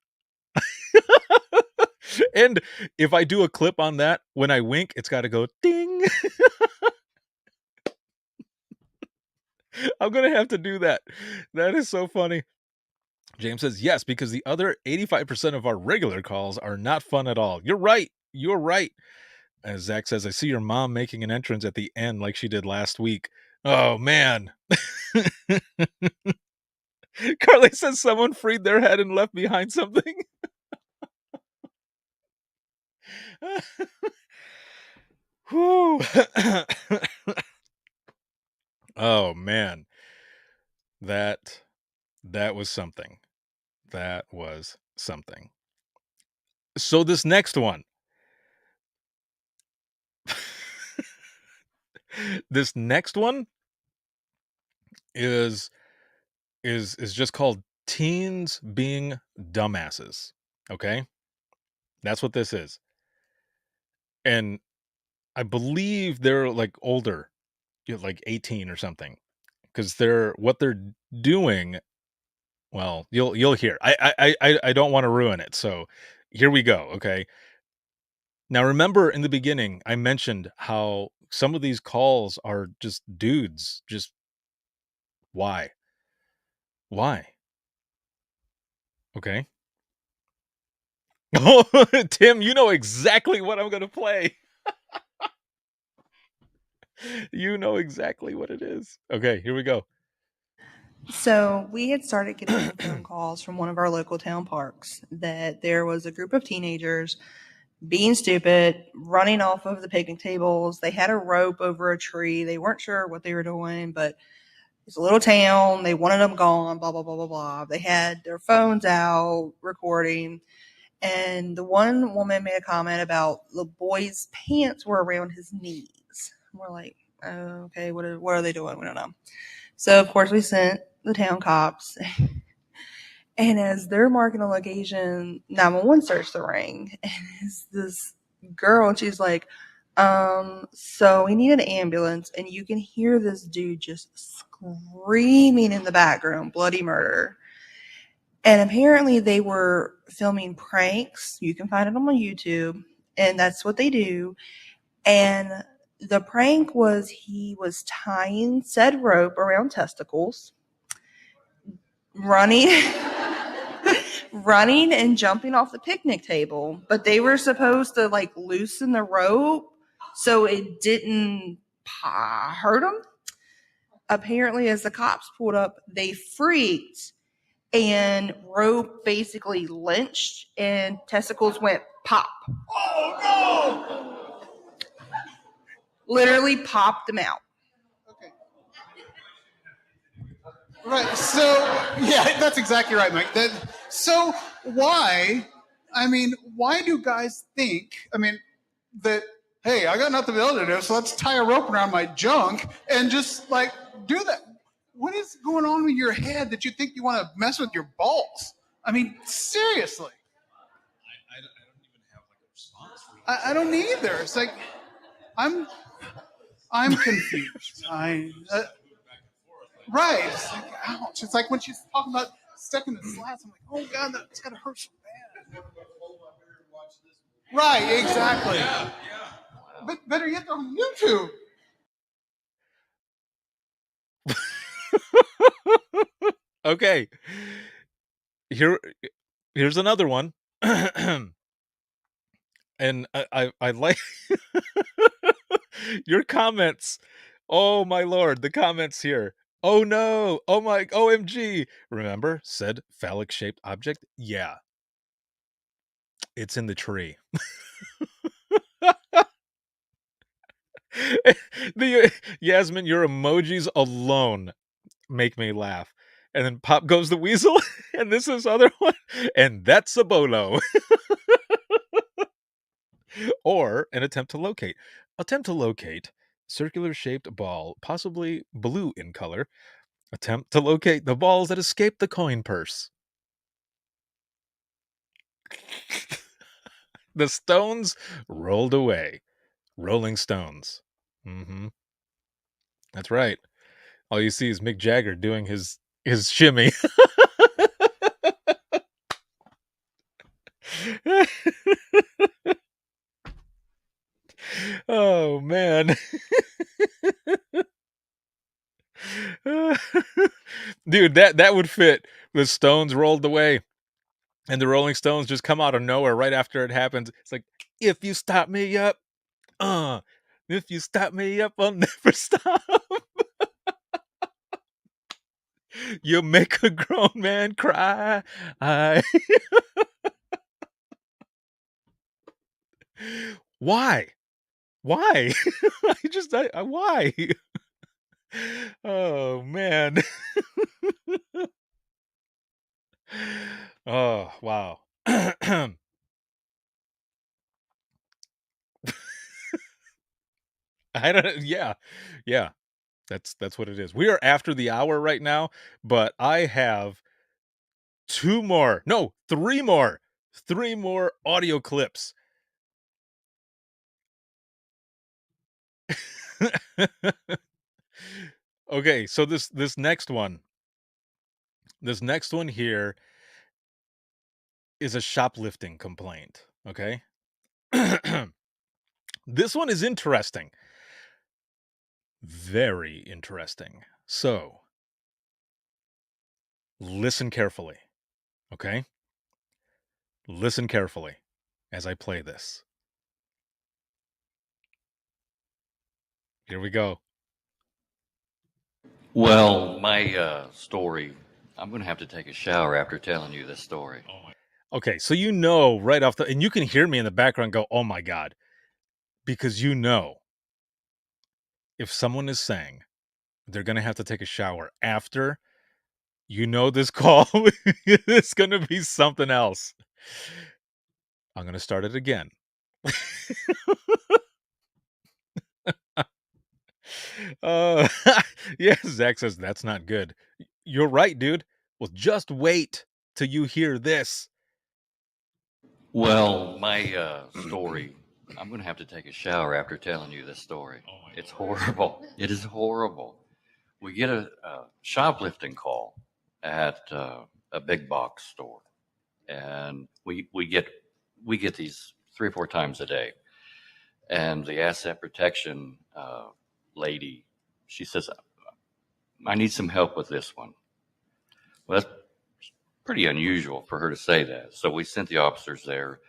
And if I do a clip on that, when I wink, it's got to go ding. I'm going to have to do that. That is so funny. James says, yes, because the other 85% of our regular calls are not fun at all. You're right. You're right. As Zach says, I see your mom making an entrance at the end like she did last week. Oh, man. Carly says someone freed their head and left behind something. Whew. Oh, man. That was something. That was something. So this next one. This next one is just called Teens Being Dumbasses. Okay? That's what this is. And I believe they're like older, like 18 or something. Because what they're doing, well, you'll hear. I don't want to ruin it. So here we go, okay? Now remember in the beginning, I mentioned how some of these calls are just dudes. Just why? Why? Okay. Oh, Tim, you know exactly what I'm going to play. You know exactly what it is. Okay, here we go. So we had started getting phone calls from one of our local town parks that there was a group of teenagers being stupid, running off of the picnic tables. They had a rope over a tree. They weren't sure what they were doing, but it's a little town. They wanted them gone, blah, blah, blah, blah, blah. They had their phones out recording. And the one woman made a comment about the boy's pants were around his knees. We're like, oh, okay, what are they doing? We don't know. So, of course, we sent the town cops. And as they're marking a location, 911 starts to ring. And it's this girl, and she's like, so we need an ambulance. And you can hear this dude just screaming in the background, bloody murder. And apparently they were filming pranks. You can find it on my YouTube. And that's what they do. And the prank was he was tying said rope around testicles, running and jumping off the picnic table. But they were supposed to like loosen the rope so it didn't hurt them. Apparently, as the cops pulled up, they freaked and rope basically lynched and testicles went pop. Oh, no! Literally popped them out. Okay. Right. So, yeah, that's exactly right, Mike. So why do guys think, that, hey, I got nothing else to do, so let's tie a rope around my junk and just, like, do that? What is going on with your head that you think you want to mess with your balls? I mean, seriously. I don't even have like a response for you. I don't either. It's like, I'm confused. Right. It's like, ouch. It's like when she's talking about stuck in the slats. I'm like, oh God, that's gotta hurt so bad. Right, exactly. Yeah. But better yet, they're on YouTube. Okay. Here's another one. And I like Your comments. Oh my lord, the comments here. Oh no. Oh my OMG. Remember said phallic shaped object? Yeah. It's in the tree. Yasmin, your emojis alone make me laugh. And then pop goes the weasel, and this is other one, and that's a bolo. Or an attempt to locate. Attempt to locate circular shaped ball, possibly blue in color. Attempt to locate the balls that escaped the coin purse. The stones rolled away. Rolling Stones. Mm-hmm. That's right. All you see is Mick Jagger doing his shimmy. Oh man. Dude, that would fit. The Stones rolled away and the Rolling Stones just come out of nowhere right after it happens. It's like, if you stop me up, if you stop me up, I'll never stop. You make a grown man cry. Why? Why? Why? Oh man. Oh wow. I don't. Yeah. That's what it is. We are after the hour right now, but I have three more audio clips. Okay, so this next one here is a shoplifting complaint, okay? This one is interesting. Very interesting. So, listen carefully, okay? Listen carefully as I play this. Here we go. Well, my story, I'm going to have to take a shower after telling you this story. Okay, so right off and you can hear me in the background go, oh my God, because if someone is saying they're going to have to take a shower after, this call is going to be something else. I'm going to start it again. Yeah, Zach says that's not good. You're right, dude. Well, just wait till you hear this. Well, my story, I'm going to have to take a shower after telling you this story. It's horrible. It is horrible. We get a shoplifting call at a big box store, and we get these 3 or 4 times a day. And the asset protection lady, she says, I need some help with this one. Well, that's pretty unusual for her to say that. So we sent the officers there.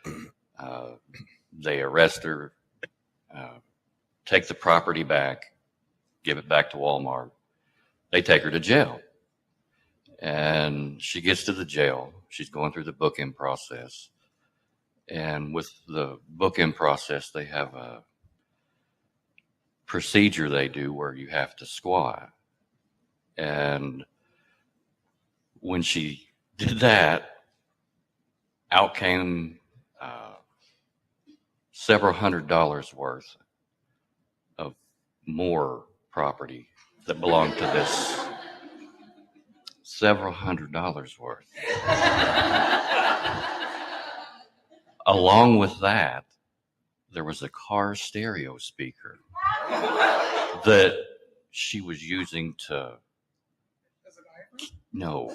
They arrest her, take the property back, give it back to Walmart. They take her to jail. And she gets to the jail. She's going through the book-in process. And with the book-in process, they have a procedure they do where you have to squat. And when she did that, out came several $100s worth of more property that belonged to this. Several $100s worth. Along with that, there was a car stereo speaker that she was using to, no,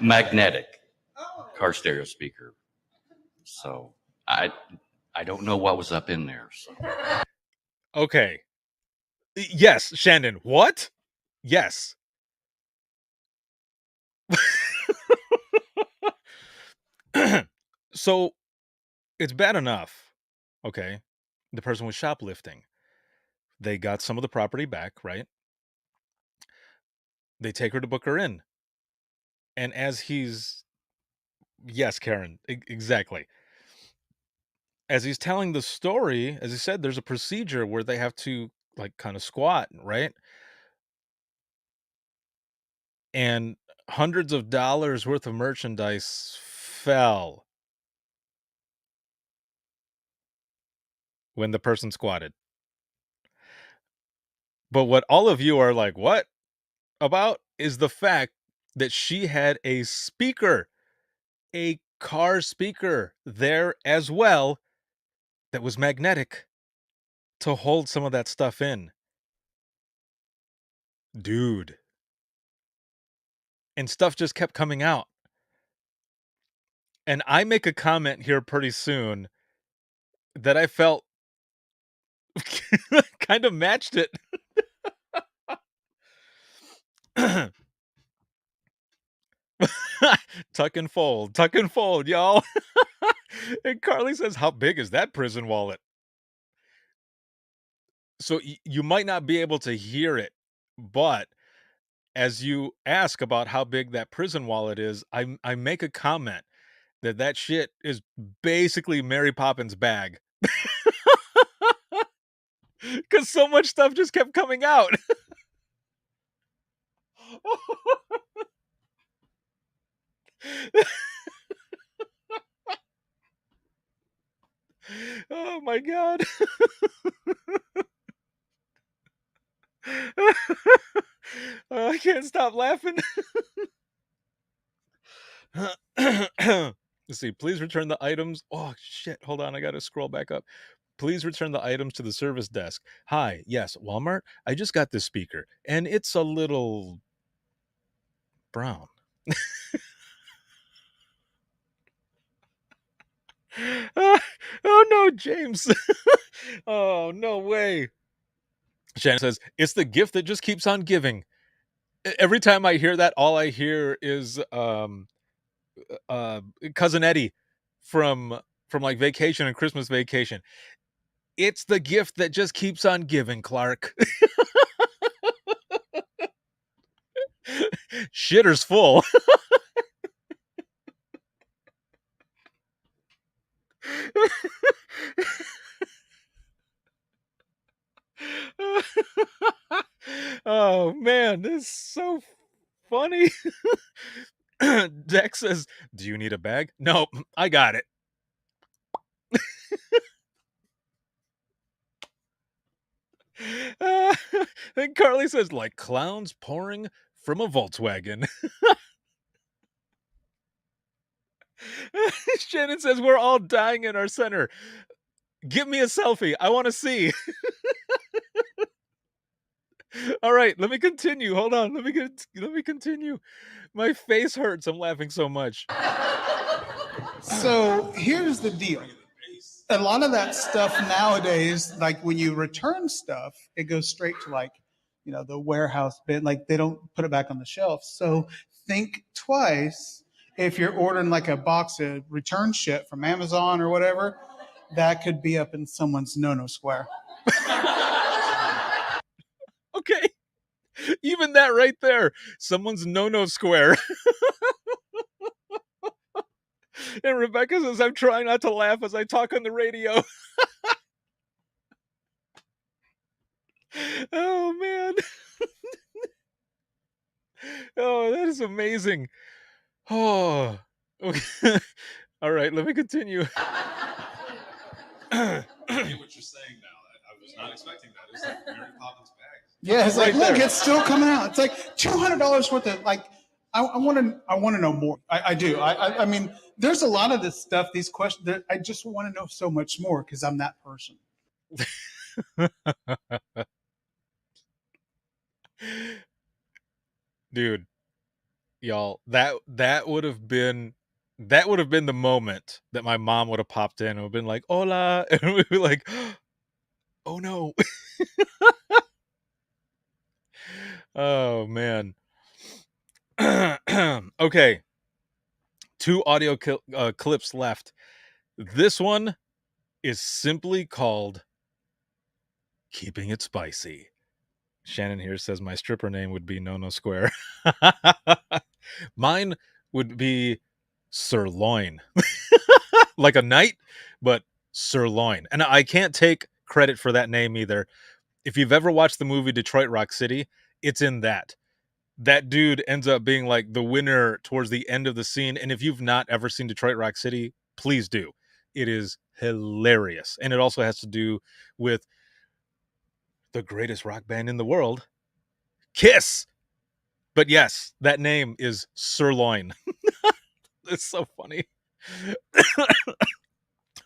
magnetic car stereo speaker. So I don't know what was up in there. So. Okay. Yes, Shandon. What? Yes. So it's bad enough, okay, the person was shoplifting. They got some of the property back, right? They take her to book her in. And as he's, yes, Karen, exactly. As he's telling the story, as he said, there's a procedure where they have to like kind of squat, right? And hundreds of dollars worth of merchandise fell when the person squatted. But what all of you are like, what about, is the fact that she had a speaker, a car speaker there as well, that was magnetic to hold some of that stuff in. Dude. And stuff just kept coming out. And I make a comment here pretty soon that I felt kind of matched it. Tuck and fold, y'all. And Carly says, how big is that prison wallet? So you might not be able to hear it, but as you ask about how big that prison wallet is, I make a comment that shit is basically Mary Poppins' bag. Because so much stuff just kept coming out. Oh my God. I can't stop laughing. Let's see. Please return the items. Oh, shit. Hold on. I got to scroll back up. Please return the items to the service desk. Hi. Yes, Walmart. I just got this speaker, and it's a little brown. Oh, no, James. Oh, no way. Shannon says, it's the gift that just keeps on giving. Every time I hear that, all I hear is Cousin Eddie from like Vacation and Christmas Vacation. It's the gift that just keeps on giving, Clark. Shitter's full. Oh man, this is so funny. Dex says, do you need a bag? No, I got it. And Carly says, like clowns pouring from a Volkswagen. Shannon says, we're all dying in our center. Give me a selfie. I want to see. All right, let me continue. Hold on. Let me continue. My face hurts. I'm laughing so much. So here's the deal. A lot of that stuff nowadays, like when you return stuff, it goes straight to like, the warehouse bin. Like they don't put it back on the shelf. So think twice if you're ordering like a box of return shit from Amazon or whatever, that could be up in someone's no-no square. Okay. Even that right there. Someone's no-no square. And Rebecca says, I'm trying not to laugh as I talk on the radio. Oh, man. Oh, that is amazing. Oh, okay. All right, let me continue. I get what you're saying now. I was not expecting that. It was like Mary Poppins' bag. Yeah, it's like, Right look, there. it's still coming out. It's like $200 worth of like. I want to know more. I do. I mean, there's a lot of this stuff. These questions. That I just want to know so much more because I'm that person. Dude, y'all, that would have been the moment that my mom would have popped in and would have been like, hola, and we'd be like, oh no. Oh man. Okay, 2 audio clips left. This one is simply called keeping it spicy. Shannon here says my stripper name would be No No Square. Mine would be Sirloin. Like a knight, but Sirloin. And I can't take credit for that name either. If you've ever watched the movie Detroit Rock City, it's in that. That dude ends up being like the winner towards the end of the scene. And if you've not ever seen Detroit Rock City, please do. It is hilarious. And it also has to do with the greatest rock band in the world, Kiss. But yes, that name is Sirloin. It's so funny.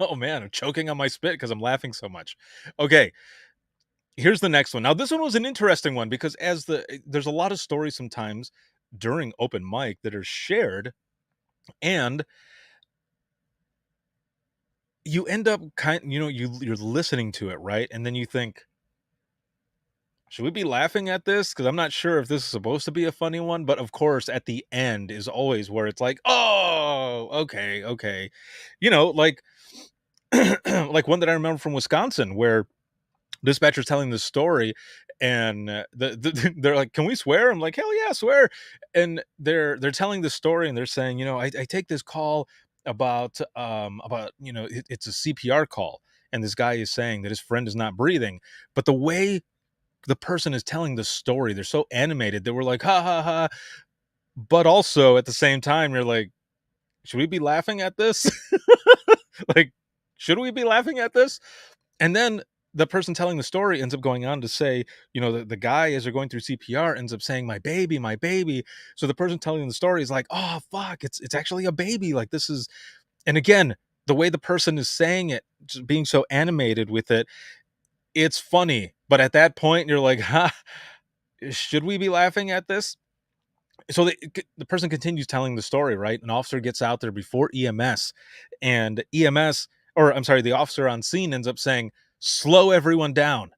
Oh man, I'm choking on my spit because I'm laughing so much. Okay, here's the next one. Now, this one was an interesting one because there's a lot of stories sometimes during open mic that are shared, and you end up you're listening to it, right? And then you think, should we be laughing at this? Because I'm not sure if this is supposed to be a funny one, but of course, at the end is always where it's like, oh, okay. Like like one that I remember from Wisconsin where dispatcher's telling the story and they're like, can we swear? I'm like, hell yeah, swear. And they're telling the story and they're saying, I take this call about it's a CPR call. And this guy is saying that his friend is not breathing. But the way the person is telling the story, they're so animated that we're like, ha ha ha. But also at the same time, you're like, should we be laughing at this? Like, should we be laughing at this? And then the person telling the story ends up going on to say, the guy, as they're going through CPR, ends up saying, my baby, my baby. So the person telling the story is like, oh, fuck, it's actually a baby. Like, this is, and again, the way the person is saying it, just being so animated with it, it's funny. But at that point, you're like, should we be laughing at this? So the person continues telling the story, right? An officer gets out there before EMS, and the officer on scene ends up saying, slow everyone down.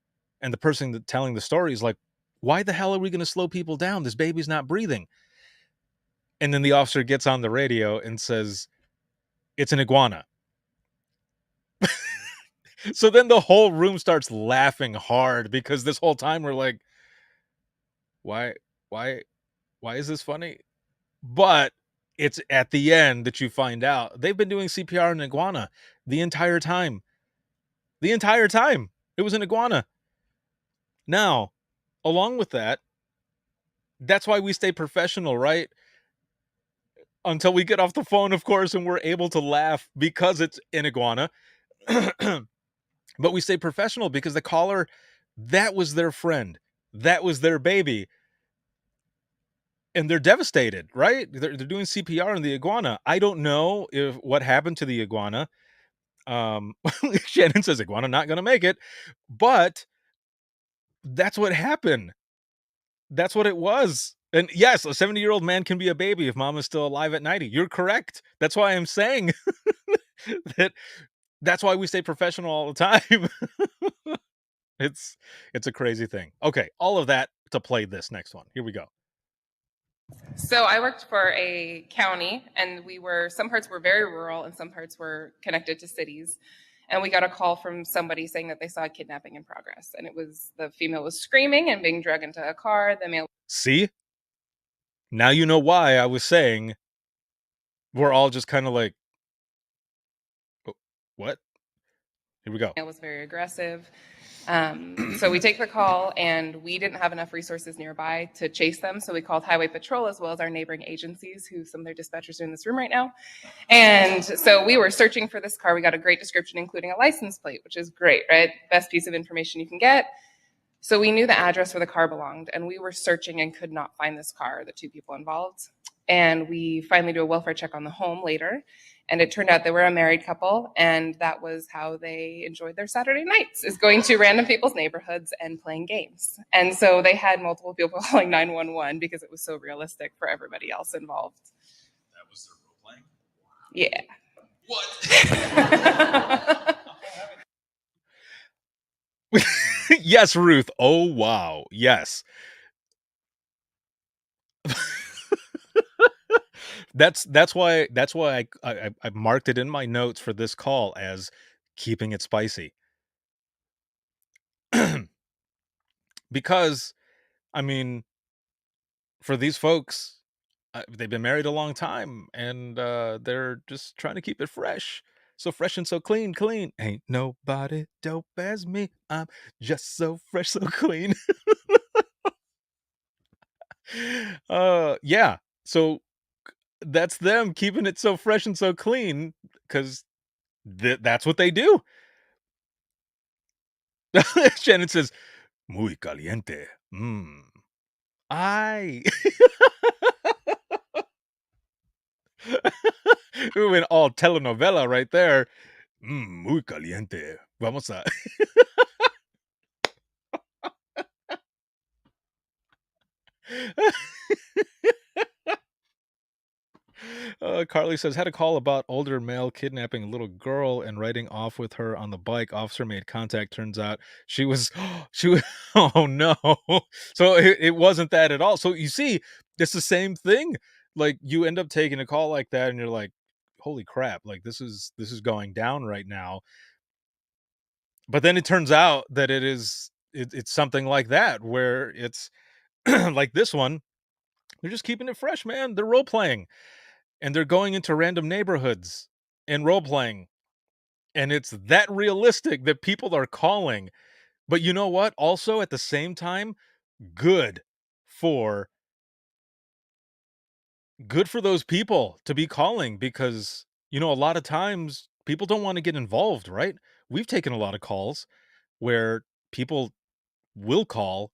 And the person telling the story is like, why the hell are we going to slow people down? This baby's not breathing. And then the officer gets on the radio and says, it's an iguana. So then the whole room starts laughing hard because this whole time we're like, why is this funny? But it's at the end that you find out they've been doing CPR on an iguana the entire time. The entire time. It was an iguana. Now, along with that, that's why we stay professional, right? Until we get off the phone, of course, and we're able to laugh because it's an iguana. But we stay professional because the caller, that was their friend. That was their baby. And they're devastated, right? They're doing CPR on the iguana. I don't know what happened to the iguana. Shannon says iguana not going to make it. But that's what happened. That's what it was. And yes, a 70-year-old man can be a baby if mom is still alive at 90. You're correct. That's why I'm saying that's why we stay professional all the time. It's a crazy thing. Okay, all of that to play this next one. Here we go. So I worked for a county, and some parts were very rural and some parts were connected to cities. And we got a call from somebody saying that they saw a kidnapping in progress. And the female was screaming and being dragged into a car. The male. See? Now you know why I was saying we're all just kind of like, what? Here we go. It was very aggressive. So we take the call, and we didn't have enough resources nearby to chase them. So we called Highway Patrol as well as our neighboring agencies, who some of their dispatchers are in this room right now. And so we were searching for this car. We got a great description, including a license plate, which is great, right? Best piece of information you can get. So we knew the address where the car belonged, and we were searching and could not find this car, the two people involved. And we finally do a welfare check on the home later. And it turned out they were a married couple, and that was how they enjoyed their Saturday nights, is going to random people's neighborhoods and playing games. And so they had multiple people calling 911 because it was so realistic for everybody else involved. That was their role playing? Yeah. What? Yes, Ruth. Oh, wow. Yes. That's why I marked it in my notes for this call as keeping it spicy. because, I mean, for these folks, they've been married a long time, and they're just trying to keep it fresh. So fresh and so clean, clean. Ain't nobody dope as me. I'm just so fresh, so clean. Yeah. So that's them keeping it so fresh and so clean because that's what they do. Shannon says, "Muy caliente." Ay. We went all telenovela right there. Muy caliente. Vamos a. Carly says, had a call about older male kidnapping a little girl and riding off with her on the bike. Officer made contact. Turns out she was, oh no. So it wasn't that at all. So you see, it's the same thing. Like you end up taking a call like that and you're like, holy crap, like this is going down right now. But then it turns out that it's something like that where it's like this one. They're just keeping it fresh, man. They're role playing. And they're going into random neighborhoods and role playing. And it's that realistic that people are calling. But you know what? Also, at the same time, good for those people to be calling because, you know, a lot of times people don't want to get involved, right? We've taken a lot of calls where people will call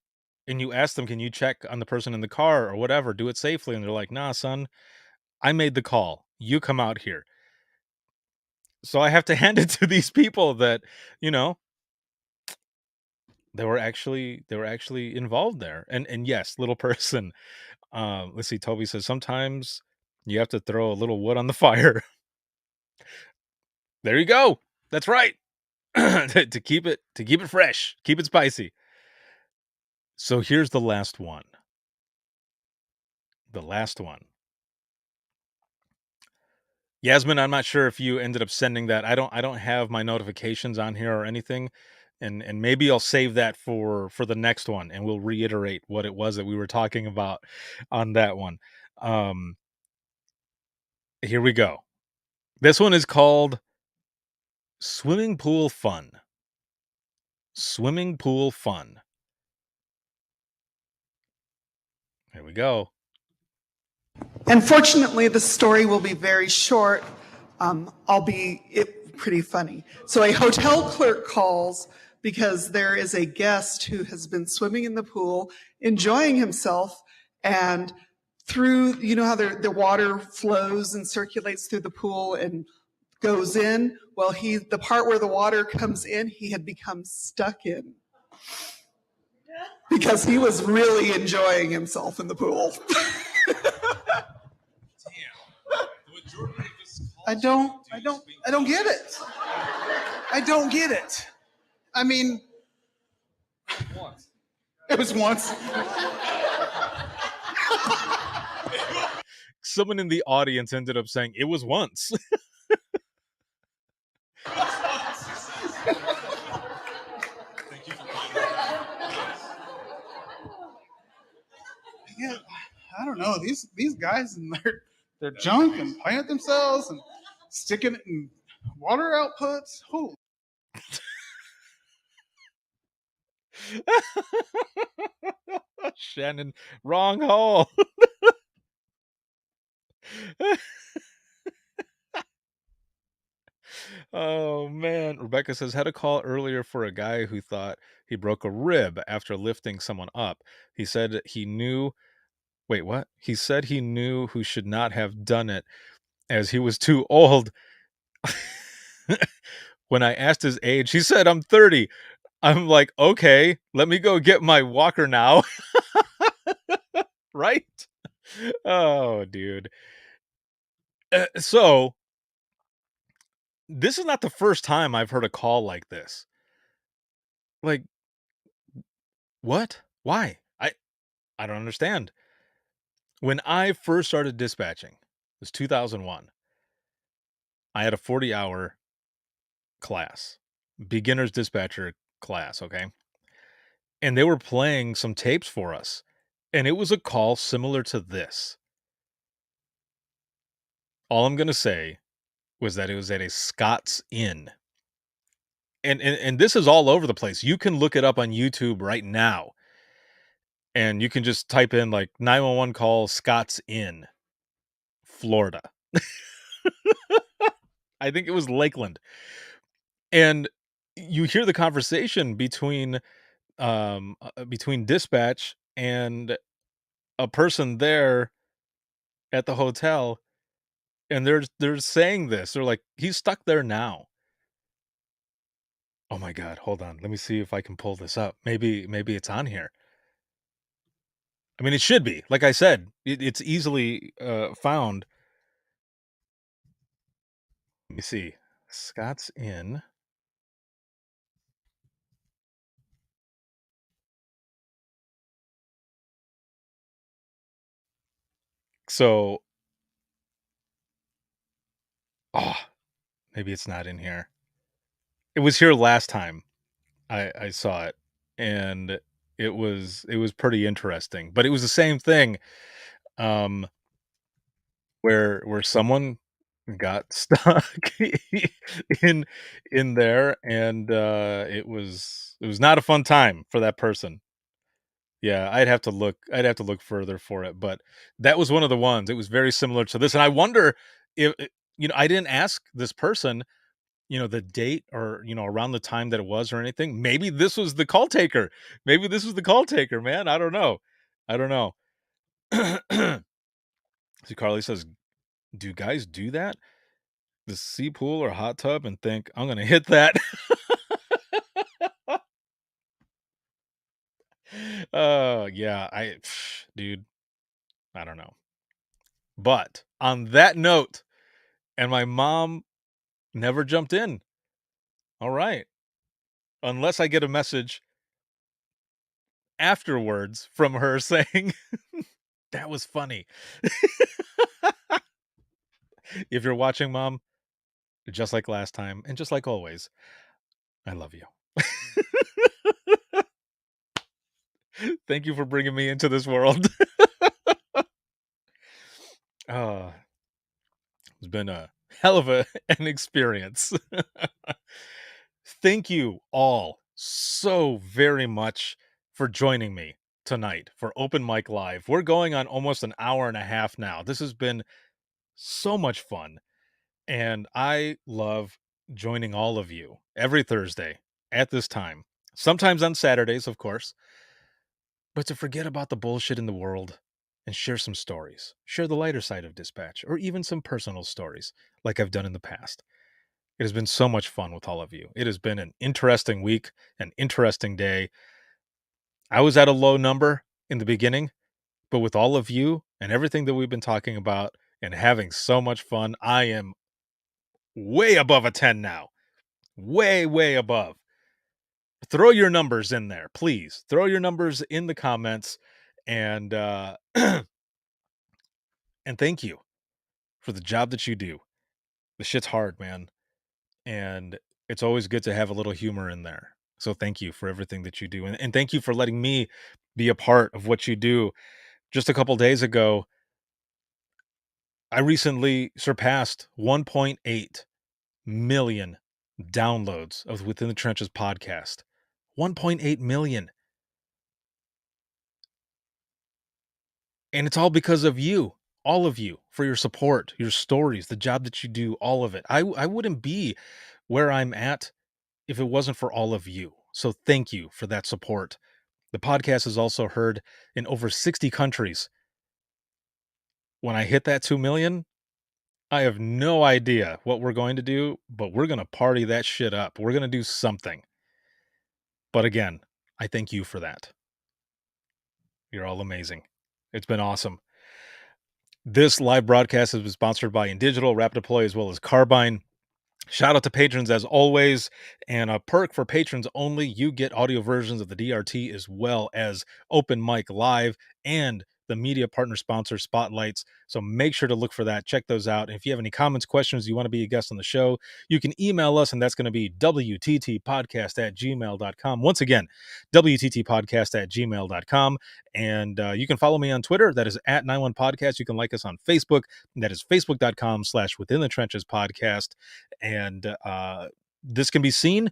and you ask them, can you check on the person in the car or whatever, do it safely? And they're like, nah, son, I made the call. You come out here. So I have to hand it to these people that, you know, they were actually involved there. And yes, little person. Let's see. Toby says sometimes you have to throw a little wood on the fire. There you go. That's right. to keep it fresh, keep it spicy. So here's the last one. The last one. Yasmin, I'm not sure if you ended up sending that. I don't have my notifications on here or anything. And maybe I'll save that for the next one and we'll reiterate what it was that we were talking about on that one. Here we go. This one is called Swimming Pool Fun. Swimming Pool Fun. Here we go. Unfortunately, the story will be very short. I'll be pretty funny. So a hotel clerk calls because there is a guest who has been swimming in the pool, enjoying himself, and through, you know how the water flows and circulates through the pool and goes in? Well, the part where the water comes in, he had become stuck in because he was really enjoying himself in the pool. I don't get it. I don't get it. I mean, it was once. Someone in the audience ended up saying it was once. Yeah, I don't know. These guys and their junk and playing with themselves and sticking it in water outputs. Holy. Shannon, wrong hole. Oh man. Rebecca says, had a call earlier for a guy who thought he broke a rib after lifting someone up. He said he knew wait, what? He said he knew who should not have done it as he was too old. When I asked his age, he said, I'm 30. I'm like, okay, let me go get my walker now. Right? Oh, dude. So this is not the first time I've heard a call like this. Like, what? Why? I don't understand. When I first started dispatching, it was 2001. I had a 40-hour class, beginner's dispatcher class, okay? and they were playing some tapes for us, and it was a call similar to this. All I'm going to say was that it was at a Scott's Inn. And this is all over the place. You can look it up on YouTube right now. And you can just type in like 911 call Scott's Inn, Florida. I think it was Lakeland. And you hear the conversation between dispatch and a person there at the hotel, and they're saying this. They're like, he's stuck there now. Oh my God, hold on. Let me see if I can pull this up. Maybe it's on here. I mean, it should be. Like I said, it's easily found. Let me see. Scott's Inn. So, maybe it's not in here. It was here last time I saw it, and it was pretty interesting. But it was the same thing, where someone got stuck in there, and it was not a fun time for that person. Yeah, I'd have to look further for it, but that was one of the ones. It was very similar to this, and I wonder if I didn't ask this person, the date or around the time that it was or anything. Maybe this was the call taker. Man. I don't know. See, Carly says, do guys do that? The sea pool or hot tub and think, I'm gonna hit that? Yeah, dude, I don't know. But on that note, and my mom never jumped in. All right. Unless I get a message afterwards from her saying, that was funny. If you're watching, Mom, just like last time, and just like always, I love you. Thank you for bringing me into this world. It's been a hell of an experience. Thank you all so very much for joining me tonight for Open Mic Live. We're going on almost an hour and a half now. This has been so much fun, and I love joining all of you every Thursday at this time, sometimes on Saturdays, of course, but to forget about the bullshit in the world and share some stories, share the lighter side of dispatch, or even some personal stories like I've done in the past. It has been so much fun with all of you. It has been an interesting week, an interesting day. I was at a low number in the beginning, but with all of you and everything that we've been talking about and having so much fun, I am way above a 10 now. Way, way above. Throw your numbers in there, please. Throw your numbers in the comments, and and thank you for the job that you do. The shit's hard, man. And it's always good to have a little humor in there. So thank you for everything that you do. And thank you for letting me be a part of what you do. Just a couple days ago, I recently surpassed 1.8 million downloads of Within the Trenches podcast. 1.8 million. And it's all because of you, all of you, for your support, your stories, the job that you do, all of it. I wouldn't be where I'm at if it wasn't for all of you. So thank you for that support. The podcast is also heard in over 60 countries. When I hit that 2 million, I have no idea what we're going to do, but we're going to party that shit up. We're going to do something. But again, I thank you for that. You're all amazing. It's been awesome. This live broadcast has been sponsored by InDigital, Rapid Deploy, as well as Carbine. Shout out to patrons as always, and a perk for patrons only, you get audio versions of the DRT as well as Open Mic Live and the media partner sponsor spotlights. So make sure to look for that. Check those out. And if you have any comments, questions, you want to be a guest on the show, you can email us, and that's going to be wttpodcast@gmail.com. Once again, wttpodcast@gmail.com. And you can follow me on Twitter. That is @91podcast. You can like us on Facebook. That is facebook.com/withinthetrenchespodcast. And this can be seen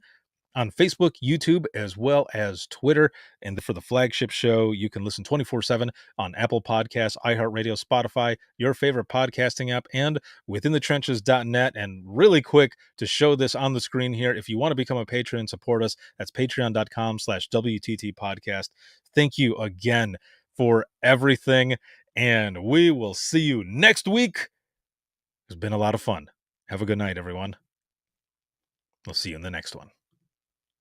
on Facebook, YouTube, as well as Twitter. And for the flagship show, you can listen 24/7 on Apple Podcasts, iHeartRadio, Spotify, your favorite podcasting app, and withinthetrenches.net. And really quick to show this on the screen here, if you want to become a patron and support us, that's patreon.com/WTT podcast. Thank you again for everything, and we will see you next week. It's been a lot of fun. Have a good night, everyone. We'll see you in the next one.